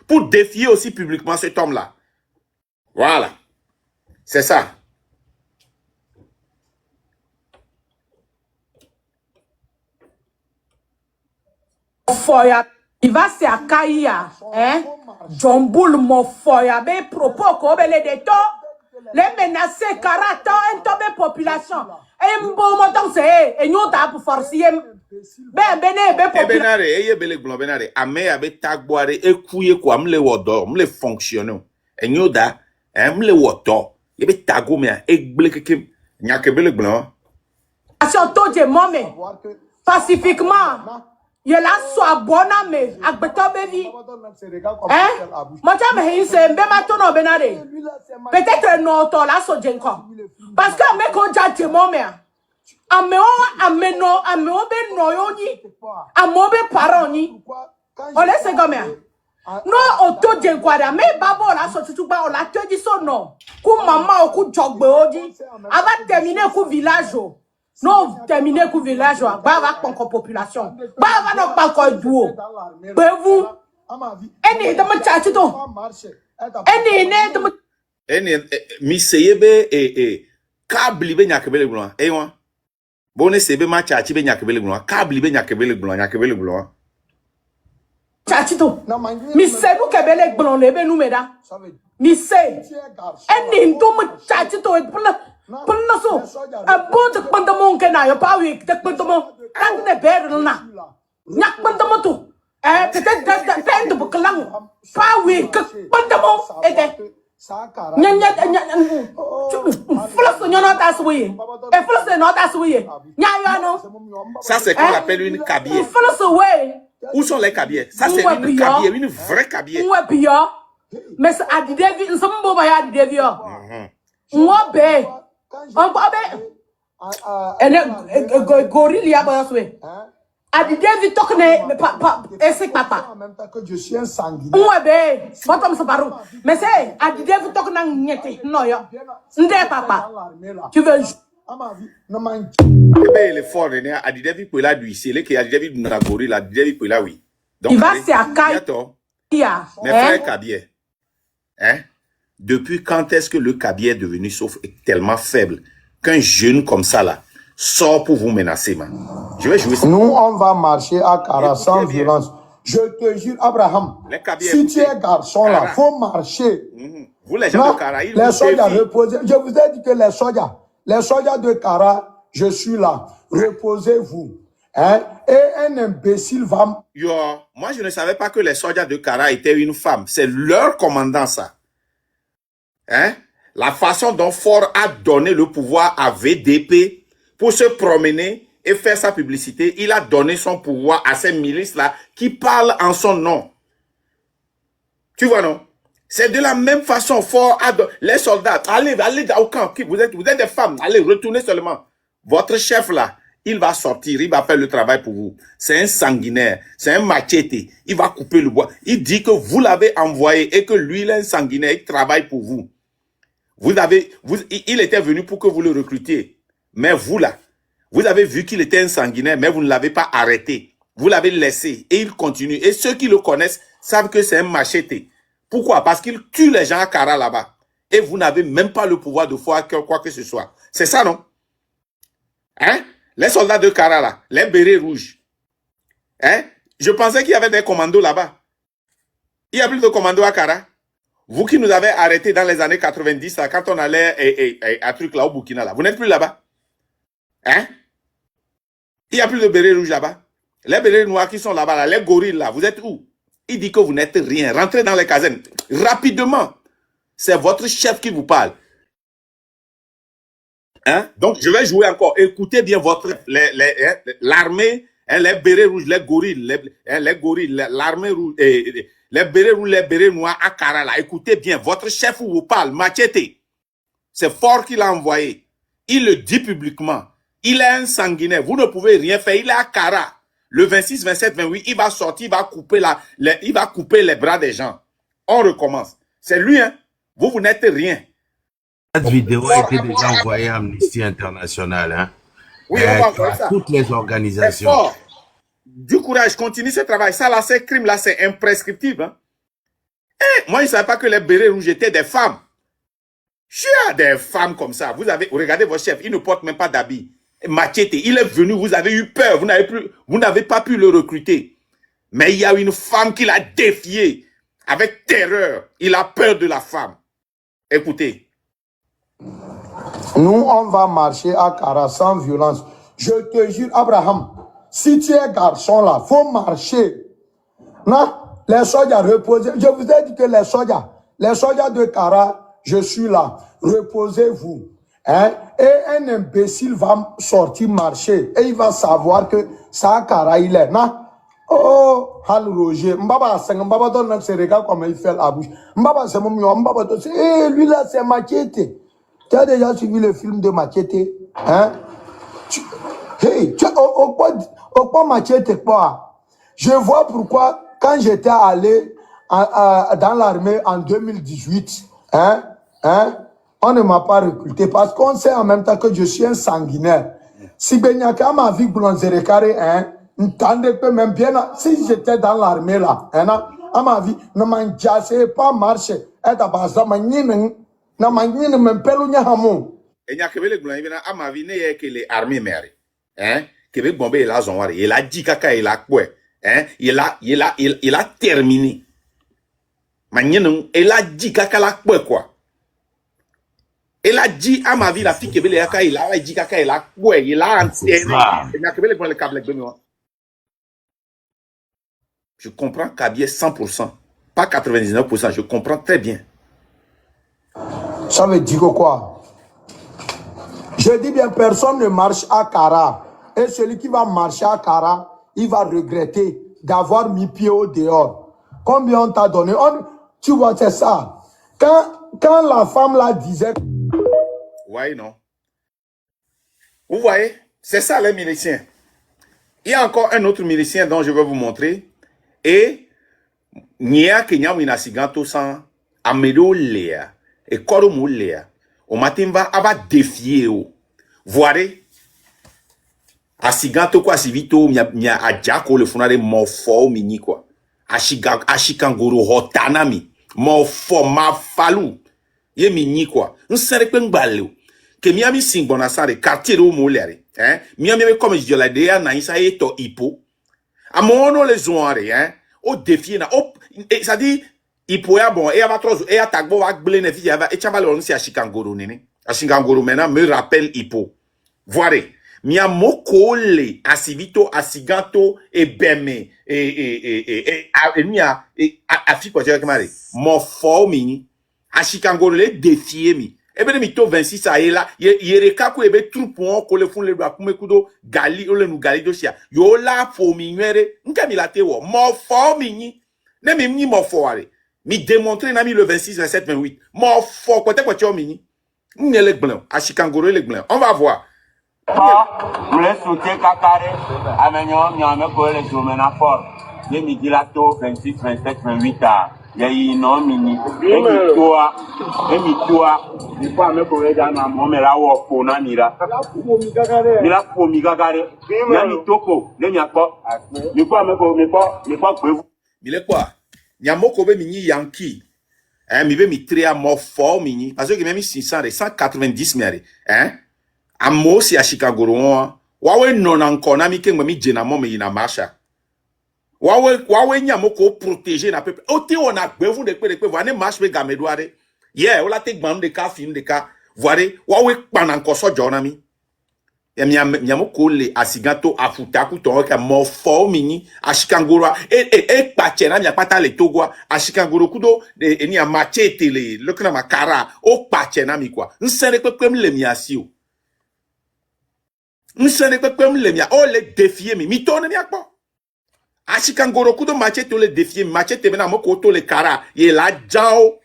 Speaker 7: Pour défier aussi publiquement cet homme-là. Voilà. C'est ça.
Speaker 9: Foya, il va se akaya, Jomboul mo foya, be propos ko be le deto. Les menacer Karato en tombe population et mbomoton c'est et nous ta pour forcer be population
Speaker 7: benare eye bele glon benare ame abe tagboare ekuye ko amle wodo mle fonctionner et nous da mle wodo ye be tago me egble kekem nyake bele glon
Speaker 9: pacifiquement. Il a soit bon mais agbeto bevi. Hein? Moi j'aime c'est mbema tono benare. Peut-être non to la so jenko. Parce que me ko jate mo me. Ameo be no yoni. Amo be paroni. Ole se gomea. No auto jenkwada me babo la so tutuba o la te di so no. Ku mama o ku jogbe oji. Ava terminer ku village o. Non, terminer ku village o. Ba va kon population. Ba va no pa ko duo. Be vous. Eni de ma chachi to. Eni ne de ma
Speaker 7: mi seyebe kabli be nyakebele gblon e won bone sebe ma chachi be nyakebele gblon kabli be nyakebele gblon
Speaker 9: chachi to. Mi se nu kebele gblon le be nu meda. Mi se eni ndo ma chachi to pula so a bon de pandamon ke na yo pa wi de pandamon kan de ber na nyak pandamon to peut-être de buklang pa wi ke pandamon ede nya flux nyo not as we e flux not as we nya yo no
Speaker 7: ça c'est qu'on appelle une cabier.
Speaker 9: Flux way
Speaker 7: Où sont les cabiers? Ça c'est une cabier, une vraie cabier.
Speaker 9: Ouais pia mais à di devi nsombo ba ya di devi yo moi be on ba be ene gorille ya ba swe a di devi tokne pa ese papa
Speaker 8: en même temps que je suis un sanguinaire.
Speaker 9: ouais be botom so paru mais c'est a di devi tokna nyete no yo nde papa tu veux
Speaker 7: Il est fort, il a dit David pour la du ici, il a dit David na gorille, la David pour la oui. Donc
Speaker 9: il va se accueillir.
Speaker 7: Mes frères cabier. Hein? Depuis quand est-ce que le cabier est devenu sauf tellement faible qu'un jeune comme ça là sort pour vous menacer, man? Je vais jouer ça.
Speaker 8: Nous, on va marcher à Kara sans violence. Je te jure, Abraham, si tu es garçon là, faut marcher.
Speaker 7: Vous les gens de Kara, ils
Speaker 8: les soldats reposez. Je vous ai dit que les soldats de Kara, je suis là. Reposez-vous. Hein? Et un imbécile va...
Speaker 7: Moi, je ne savais pas que les soldats de Kara étaient une femme. C'est leur commandant, ça. Hein? La façon dont Ford a donné le pouvoir à VDP pour se promener et faire sa publicité, il a donné son pouvoir à ces milices-là qui parlent en son nom. Tu vois, non? C'est de la même façon, Ford a donné... Les soldats, allez au camp. Vous êtes des femmes, allez, retournez seulement. Votre chef, là, il va sortir, il va faire le travail pour vous. C'est un sanguinaire, c'est un machete. Il va couper le bois. Il dit que vous l'avez envoyé et que lui, il est un sanguinaire, il travaille pour vous. Il était venu pour que vous le recrutiez. Mais vous, là, vous avez vu qu'il était un sanguinaire, mais vous ne l'avez pas arrêté. Vous l'avez laissé et il continue. Et ceux qui le connaissent savent que c'est un machete. Pourquoi? Parce qu'il tue les gens à Kara là-bas. Et vous n'avez même pas le pouvoir de faire quoi que ce soit. C'est ça, non? Hein? Les soldats de Kara là, les bérets rouges. Hein? Je pensais qu'il y avait des commandos là-bas. Il n'y a plus de commandos à Kara. Vous qui nous avez arrêtés dans les années 90, là, quand on allait à truc là au Burkina, là, vous n'êtes plus là-bas. Hein? Il n'y a plus de bérets rouges là-bas. Les bérets noirs qui sont là-bas, là, les gorilles là, vous êtes où? Il dit que vous n'êtes rien. Rentrez dans les casernes. Rapidement. C'est votre chef qui vous parle. Hein? Donc, je vais jouer encore. Écoutez bien l'armée, les bérets rouges, les gorilles, l'armée rouge, les bérets rouges, les bérets noirs à Kara, là. Écoutez bien, votre chef vous parle, Machete. C'est Fort qu'il a envoyé. Il le dit publiquement. Il est un sanguinaire. Vous ne pouvez rien faire. Il est à Kara. Le 26, 27, 28, il va sortir, il va couper les bras des gens. On recommence. C'est lui, hein. Vous n'êtes rien.
Speaker 2: Cette vidéo a été déjà envoyée à Amnesty International, hein.
Speaker 7: Oui, on va voir ça.
Speaker 2: Toutes les organisations.
Speaker 7: Du courage, continue ce travail. Ça, là, ces crimes-là, c'est imprescriptible, hein. Moi, je ne savais pas que les bérets rouges étaient des femmes. Je suis des femmes comme ça. Regardez votre chef, il ne porte même pas d'habit. Machete, il est venu, vous avez eu peur, vous n'avez pas pu le recruter. Mais il y a une femme qui l'a défié avec terreur. Il a peur de la femme. Écoutez.
Speaker 8: Nous, on va marcher à Kara sans violence. Je te jure, Abraham, si tu es garçon là, faut marcher. Non, les soldats reposez. Je vous ai dit que les soldats de Kara, je suis là. Reposez-vous. Hein? Et un imbécile va sortir marcher et il va savoir que ça Kara il est. Non? Oh, Hal Roger, Mbaba Sang, Mbaba donne ses regards comme il fait la bouche. Mbaba c'est mon mieux, Mbaba donne. Eh, lui là c'est Machete. Tu as déjà suivi le film de Machete? Hein? Hey, au quoi Machete quoi? Je vois pourquoi quand j'étais allé dans l'armée en 2018, hein? On ne m'a pas recruté parce qu'on sait en même temps que je suis un sanguinaire. Si Benyaka m'a vu bronzer carré, hein, même bien, si j'étais dans l'armée là, hein, à ma vie, ne m'en pas marcher, et à base de na manine même pelunya hamon.
Speaker 7: Et n'y a que les blancs, à ma vie, n'est que les armées mères, hein, que les bombés là, il a dit caca, il a quoi, hein, il a terminé. Manine, il a dit caca la quoi. Elle a dit à ma vie, la fille qui veut les caca, il a dit caca, il a quoi, il a enterré. Il n'y a que les blancs, les câbles, je comprends Kabylie 100%, pas 99%, je comprends très bien.
Speaker 8: Ça veut dire quoi? Je dis bien, personne ne marche à Kara. Et celui qui va marcher à Kara, il va regretter d'avoir mis pied au dehors. Combien on t'a donné? Tu vois, c'est ça. Quand la femme là disait...
Speaker 7: Ouais, non. Vous voyez, c'est ça les miliciens. Il y a encore un autre milicien dont je vais vous montrer. Et Nia Kenya Winasiganto sans Amedo Léa et Koromo Léa. Au matin va défier. Voirez. Asiganto quoi si vito mia adjako le funare mofo mini quoi. Ashikangoro hotanami. Mofo ma falu. Ye mini quoi. Un sere pengbale. Que miami sing bonasare quartier au molere. Hein? Miami comme je l'ai dit na isa eto ipo. A mono les oire, hein? Au défi na ça dit il pourrait bon et avant trop et attaque bon avec blé nefi et chamba le si Ashikangoro nene. Ashikangoro maintenant me rappelle Ipo. Voirez. Mia mokole asivito asiganto et beme et mia et afi quoi dire que mon fort mini Ashikangoro le défier mi. Ebe mi to 26 a là yere kaku ebe troupon ko le fun le doa kume kudo gali ole nu gali dosia yo la fo mi nwere nka mi la te wo mo fo mi ni ne mi ni mo fo are mi démontrer na mi le 26 27 28 mo fo ko te ko cho mi ni le blanc Ashikangoro le blanc on va voir
Speaker 10: le soutien kakare amenyo nyame ko le jomena fort ye mi dilato 26 27 28 a yayi no mini emi toa il faut me ko ya na mo me la wo po na mira mira po mi gagare ya mi toko le nya ko il faut me ko pe
Speaker 7: mi le quoi nyamoko be mi ni yankee mi be mi tria mo fort mi ni parce que même 600 190 mère hein amo si Ashikangoro wawe non encore na mi ke mi jena mo me ina marcha wawe nyamoko protéger na peuple oti on a gbevu de pe voine marche be gamedoare yeah o la te gbam de ka film de ka voire wawe pana nko so jona mi nyamoko le asiganto afuta ku ton ka mo fo mini Ashikangoro e pache na mi apata le togwa Ashikangoro kudo eni a machete le kana makara o pache na mi kwa nsere pepem le mi asio nsere pepem le mi o le défier mi tonne mi akpo Ashikangoro kudo machete le défier machete bena moko to le kara ye la jao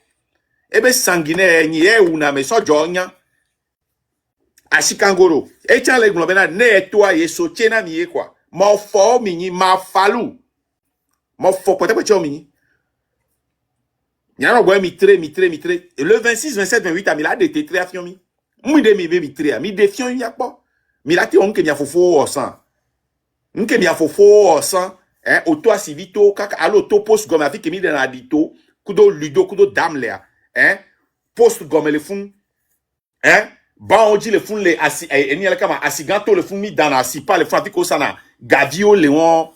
Speaker 7: ebe sanguinaire ni e una me so jonya Ashikangoro echa le globena ne toi ye so chena mi kwa mo fo mi ni ma falu mo fo pote pote mi nyano gwa mi tre le 26 27 28 a mi la de tetre afion mi mu de mi tre mi defion yakpo mi la te on ke mi afofo osan nke mi afofo osan hein auto asivito kaka alo to post gomme avec mi dans adito kudo ludo kudo dame là hein post gomme le fun hein ba on dit le fun le asi eni ala kama asiganto le fun mi dans asipa le fun avec osana gavio leon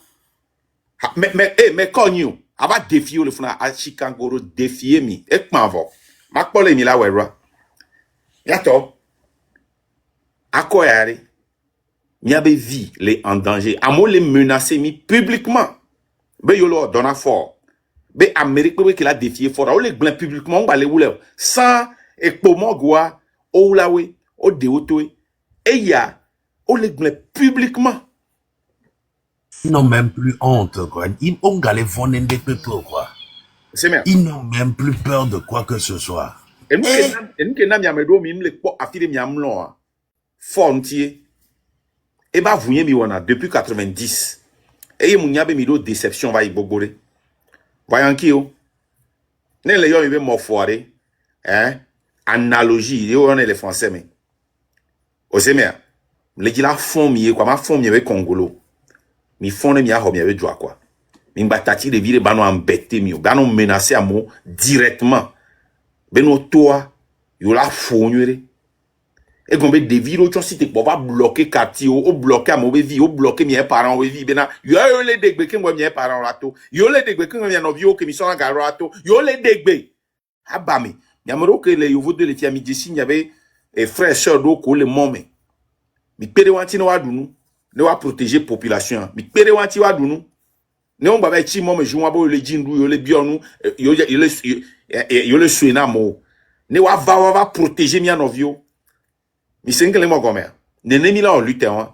Speaker 7: mais konyo aba défier le fun Ashikangoro défier mi e panvo ma pole mi la wera yato akoyare mi abe vie les en danger amo les menacer mi publiquement be yolo dona fort be Amérique be qu'il a défié fort o les blanc publiquement on va les rouler sans ekpomo gwa o lawe au déotoé. Et il y a, on les glace publiquement.
Speaker 2: Ils n'ont même plus honte, quoi. Ils ont galé fondé des peuples, quoi.
Speaker 7: C'est bien.
Speaker 2: Ils n'ont même plus peur de quoi que ce soit.
Speaker 7: Et nous, que nous, yamedo, mim le po afile miamlon, fontier. Et bah, vous y wana depuis 90. Et y mounya be mido déception va y bobore. Voyant qui yo. Ne le yo y be morfoiré. Hein? Analogie, yo on est les français, mais. Au sémé, le dit la fond mié, quoi, ma fond mié congolo. Mi fond ne miya ho mié joie, quoi. Mi batati de vire bano embêté mio, bano menacé à moi directement. Beno toi, yo la fonnuere. Et gombe de vire au si te va bloquer quartier, ou bloquer à mauvais vie, ou bloquer mes parents, ou vie, bena, yo le dégbe que moi mes parents rato, yo le dégbe que moi mes novio que mi sont à garato, yo le dégbe. Abami. Yamaro que les yovo de l'étia mi dessine, y avait frère sœur d'eau ko le momé. Mi pere wanti no adunu, ne wa protéger population. Mi pere wanti wa adunu. Ne on baba chi momé jou wabo le jindu yo le bionu, yo le suena mo. Ne wa va protéger mi anovio. Mi sengele mo gomer. Ne mi la on lutte hein.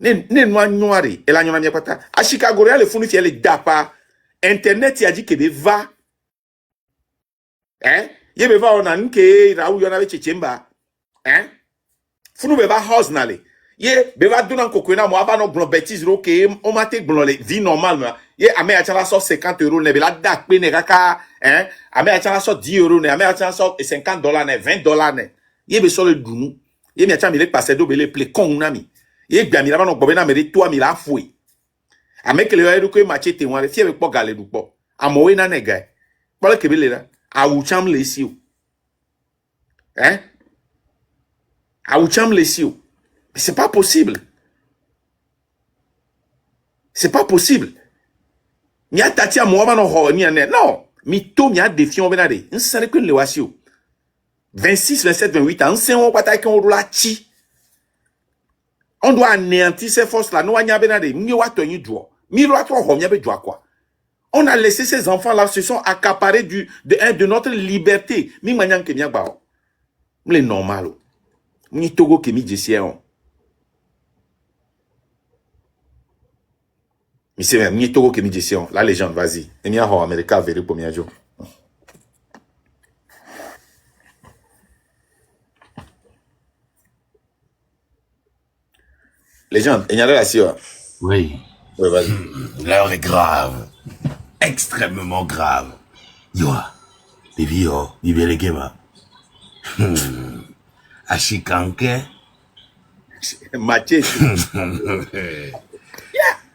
Speaker 7: Ne noa noire et la nyona mi pata. A Chicago le funu fi le dapa. Internet y a dit que be va. Hein? Ye be va on an ke ra u yona be chechemba. Hein? Funu be va house nale. Ye be va dona kokwena mo aba no blon bêtise ro ke on mate blon le vie normale. Ye ame a tala so 50 € ne be la dak pe ne kaka, hein? Ame a tala so 10 € ne, ame a tala so $50 ne, $20 ne. Ye be so le dunu. Ye mi a tala mi le passe do be le ple kon nami. Ye gba mi la no gbo na me de to mi la foué. Ame ke le yo ko machete wan le fie be po gale du po. Amowe na ne guy. Pole ke be le la. A ou cham le si ou. Hein? A ou cham le si ou. Mais c'est pas possible. C'est pas possible. Mi a tati a mo no ho ni ane. Non, mi to mi a défiant benade. On sait que le wasio. 26, 27, 28 ans, c'est on bataille qu'on doit chi. On doit anéantir ces forces là. Nous anya benade. Mi wa to ni dwo. Mi ro to ho mi be dwo quoi. On a laissé ces enfants là se sont accaparés de notre liberté. Mi manyan ke mi agba. Le normal. Mi togo ke mi jesien. Mais c'est même, ni togo que mi disons, la légende, vas-y. Et mi a ho America veri pour mi jour. Légende, il y a là si
Speaker 2: Oui.
Speaker 7: Oui, vas-y.
Speaker 2: L'heure est grave. Extrêmement grave. Yo, les vieux, ils viennent les gamins. Achikanke.
Speaker 7: Machete.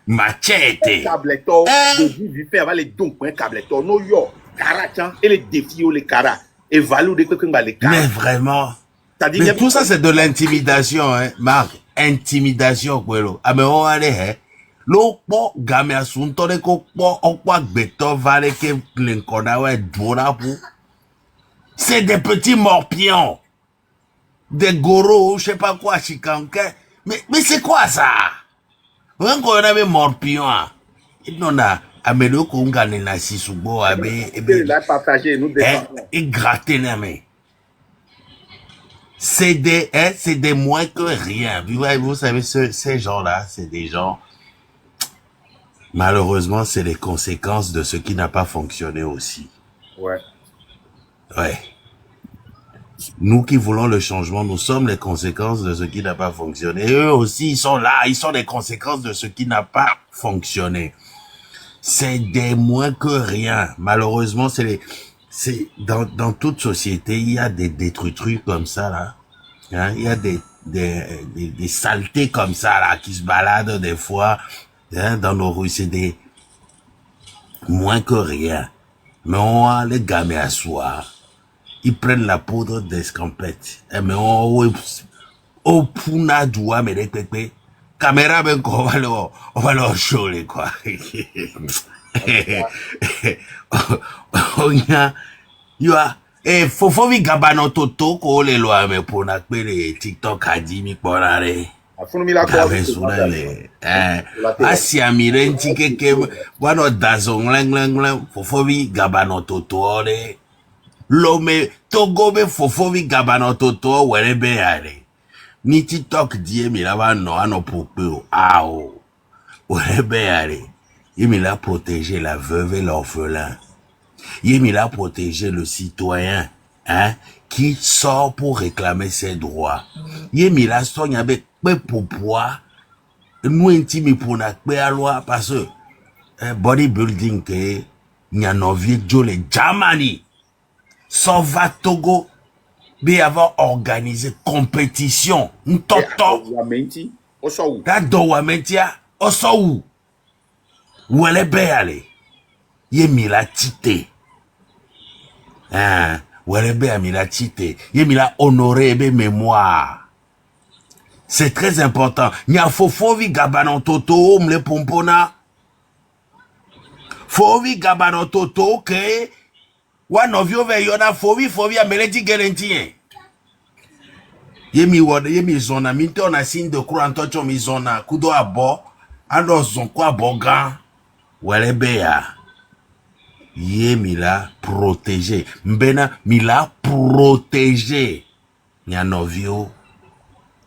Speaker 2: Machete.
Speaker 7: Tableto, de vie faire les dons pour un tableto. No yo, carachan, et les défis les cara. Et valou de quelqu'un les cara.
Speaker 2: Mais vraiment. Mais tout ça, c'est de l'intimidation, hein, Marc. Intimidation, quoi, ah, mais on va aller, hein. Lo po game asunto de ko po okwa gbeto vale ke linkona we dwona pou. C'est des petits morpions. Des goros, je sais pas quoi, chikanke. Mais c'est quoi ça? On a des morpions. Il n'en a amélo qu'on gagne la sisubo abe.
Speaker 7: La partager, nous défendons.
Speaker 2: Et gratter la main. C'est des moins que rien. Vous savez, ces gens-là, c'est des gens. Malheureusement, c'est les conséquences de ce qui n'a pas fonctionné aussi.
Speaker 7: Ouais.
Speaker 2: Ouais. Nous qui voulons le changement, nous sommes les conséquences de ce qui n'a pas fonctionné. Et eux aussi, ils sont là, ils sont les conséquences de ce qui n'a pas fonctionné. C'est des moins que rien. Malheureusement, dans toute société, il y a des trucs comme ça, là. Hein? Il y a des saletés comme ça, là, qui se baladent des fois. Hein, dans nos rues, c'est des moins que rien. Mais on a les gamins à soir. Ils prennent la poudre d'escampette. Mais on puna doua, mais les pépés. Caméra, ben, on va leur choler, quoi. Faut gabano toto, ko le loa, mais pour n'appeler TikTok a dit, mi porare. Asiamirenchi keke wano dazongleng fofovi gabano totore lome togobe fofovi gabano toto werebe yare Ni TikTok die mi la va no ano pope o. Ah oh. Ouais, allez. Il a protégé la veuve et l'orphelin. Il a protégé le citoyen, hein, qui sort pour réclamer ses droits. Il a soigné avec pour poids. Nous intime pour na à loi parce que bodybuilding que n'y a novié Joe le Germany. Sauva Togo. Mais avoir organisé compétition. N'toto. La Dowamentia. Oso où elle est belle. Yé la tité. Hein. Où elle est belle la tité. Yé la honoré be mémoire. C'est très important. Nya fofovi gabanon toto mle pompona. Fovi gabanon toto que one of you ve yona fovi ameleti guarantee. Yemi zona minte on a signe de croix antocho mi zona kudo abo ando zonko abogan wele beya. Yemi la protégé. Mbena mi la protégé. Nya novio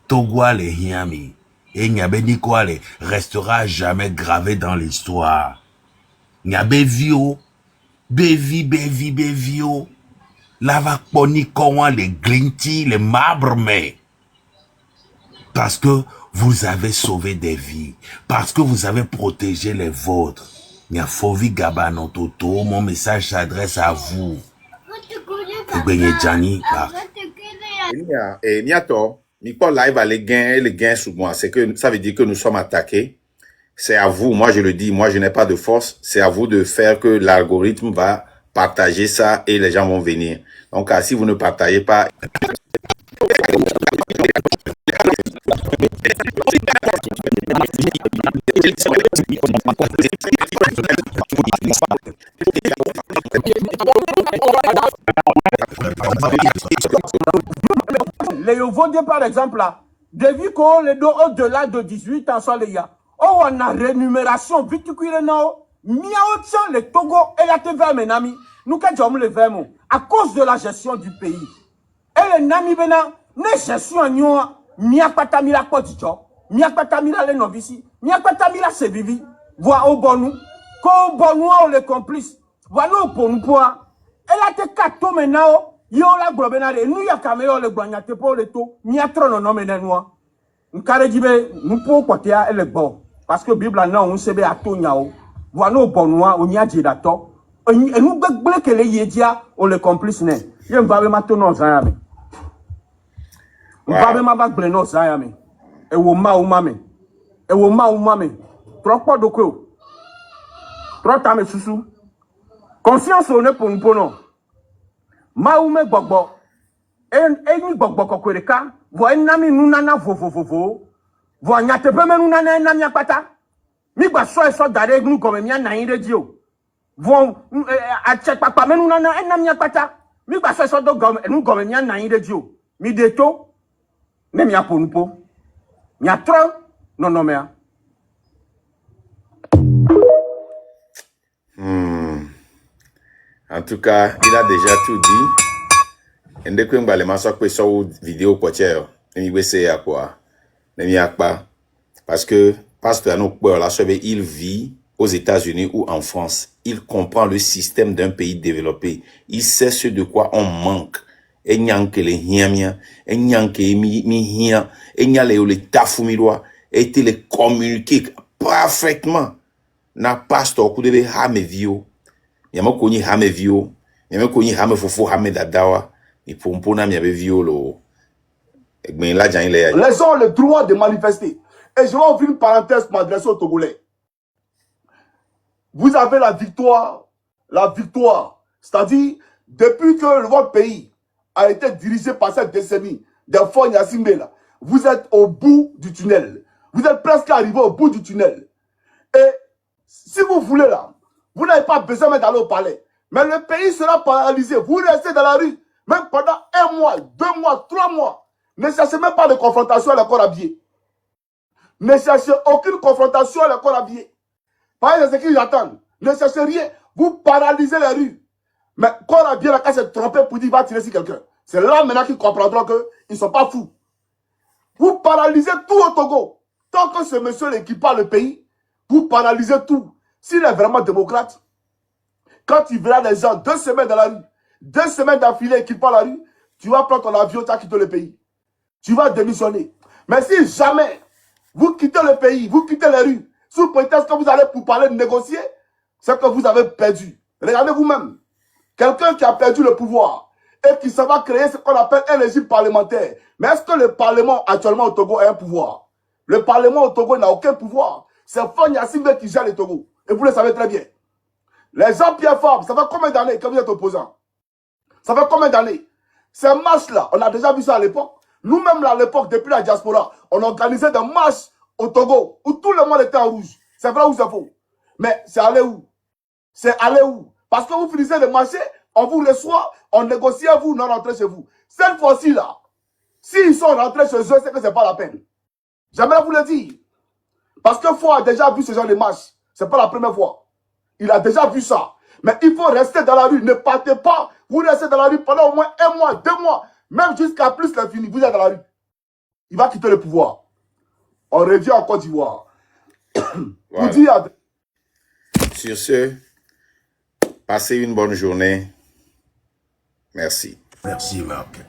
Speaker 2: Togwa le hiami. Et Nyabe Nikwale restera jamais gravé dans l'histoire. Nyabe vio. Bevio. Lava poni kowan les glinty, les marbres mais. Parce que vous avez sauvé des vies. Parce que vous avez protégé les vôtres. Nyafovi Gabano Toto, mon message s'adresse à vous.
Speaker 7: Niato, Nico live a les gains sous moi. C'est que ça veut dire que nous sommes attaqués. C'est à vous, moi je le dis, moi je n'ai pas de force. C'est à vous de faire que l'algorithme va partager ça et les gens vont venir. Donc si vous ne partagez pas...
Speaker 9: Les Yovodiens, par exemple, là, depuis qu'on les donne au-delà de 18 ans, les gars, on a rémunération, vite que non, miaotien, les Togo et la TV, mes amis, nous qu'est-ce les vermes, à cause de la gestion du pays. Et les nami bena, ne gestion nous, miapatamila kodicho, miapatamila les novici, miapatamila se vivi, voir au bon nous, qu'au bon nous, les complices, voilà pour nous pour. Et là, te kato maintenant, yo la globenare, nous ya caméra le glognate pour le taux, miatron non menenois. Nkare jibe, nous pour côté à le bon. Parce que Bible non, on sebe à tout nyao. Voilà au bon noir, on y a dit d'accord. Et nous bec que les yedia, on les complices ne. Y'en va maintenant zayame. On va même avec bleno zayame. Et au ma ou mame. Et au ma ou mame. Trop pas de quoi. Trop tame sousou. Conscience on est pour nous non. Ma ou me gbogbo. Et ni gbogbo kokoreka. Voa nami nunana vo. Voa nyate pe me nunana nami akpata. Mi gba so dare nous comme mi na yin radio. Voa a check papa me nunana nami akpata. Mi gba so do gom nous comme mi na yin radio. Mi deto. Ne mi apo nupo. Mi atro non mea.
Speaker 7: En tout cas, il a déjà tout dit. Et dès que vous allez sur vidéo potière, il à quoi? Parce que pasteur il vit aux États-Unis ou en France. Il comprend le système d'un pays développé. Il sait ce de quoi on manque. Et nyanke les hiamia, et nyanke mi hia, et nyale le tafumiroa, et te les communiquer parfaitement. Na pasteur coup de hame vio. Yama koni hame vio, yama koni hame fofo hame dadawa, et pompona mi avait violo.
Speaker 8: Les gens ont le droit de manifester. Et je vais ouvrir une parenthèse pour m'adresser aux Togolais. Vous avez la victoire. C'est-à-dire, depuis que votre pays a été dirigé par cette décennie d'enfants Yassimbe là, vous êtes au bout du tunnel. Vous êtes presque arrivé au bout du tunnel. Et si vous voulez là, vous n'avez pas besoin d'aller au palais. Mais le pays sera paralysé. Vous restez dans la rue, même pendant 1 mois, 2 mois, 3 mois. Ne cherchez même pas de confrontation à la corps habillé. Ne cherchez aucune confrontation à la corps habillé. Par exemple, ce qu'ils attendent. Ne cherchez rien. Vous paralysez les rues. Mais corps habillé, la casse est trompé pour dire qu'il va tirer sur quelqu'un. C'est là maintenant qu'ils comprendront qu'ils ne sont pas fous. Vous paralysez tout au Togo. Tant que ce monsieur qui parle le pays, vous paralysez tout. S'il est vraiment démocrate, quand il verra les gens 2 semaines dans la rue, 2 semaines d'affilée qu'il parle la rue, tu vas prendre ton avion, tu vas quitter le pays. Tu vas démissionner. Mais si jamais vous quittez le pays, vous quittez les rues, sous prétexte que vous allez pour parler de négocier, c'est que vous avez perdu. Regardez vous-même. Quelqu'un qui a perdu le pouvoir et qui s'en va créer ce qu'on appelle un régime parlementaire. Mais est-ce que le Parlement actuellement au Togo a un pouvoir? Le Parlement au Togo n'a aucun pouvoir. C'est Fagne Yacine qui gère le Togo. Et vous le savez très bien. Les Jean-Pierre Fabre, ça fait combien d'années que vous êtes opposant? Ça fait combien d'années? Ces marches-là, on a déjà vu ça à l'époque. Nous-mêmes, à l'époque, depuis la diaspora, on organisait des marches au Togo où tout le monde était en rouge. C'est vrai ou c'est faux? Mais c'est allé où? C'est allé où? Parce que vous finissez de marcher, on vous reçoit, on négocie à vous, non rentrez chez vous. Cette fois-ci, là, s'ils sont rentrés chez eux, c'est que ce n'est pas la peine. J'aimerais vous le dire. Parce que Fo a déjà vu ce genre de marche. Ce n'est pas la première fois. Il a déjà vu ça. Mais il faut rester dans la rue. Ne partez pas. Vous restez dans la rue pendant au moins 1 mois, 2 mois. Même jusqu'à plus l'infini. Vous êtes dans la rue. Il va quitter le pouvoir. On revient en Côte d'Ivoire.
Speaker 7: Voilà.
Speaker 8: Vous dites à...
Speaker 7: Sur ce, passez une bonne journée. Merci.
Speaker 2: Merci, Marc.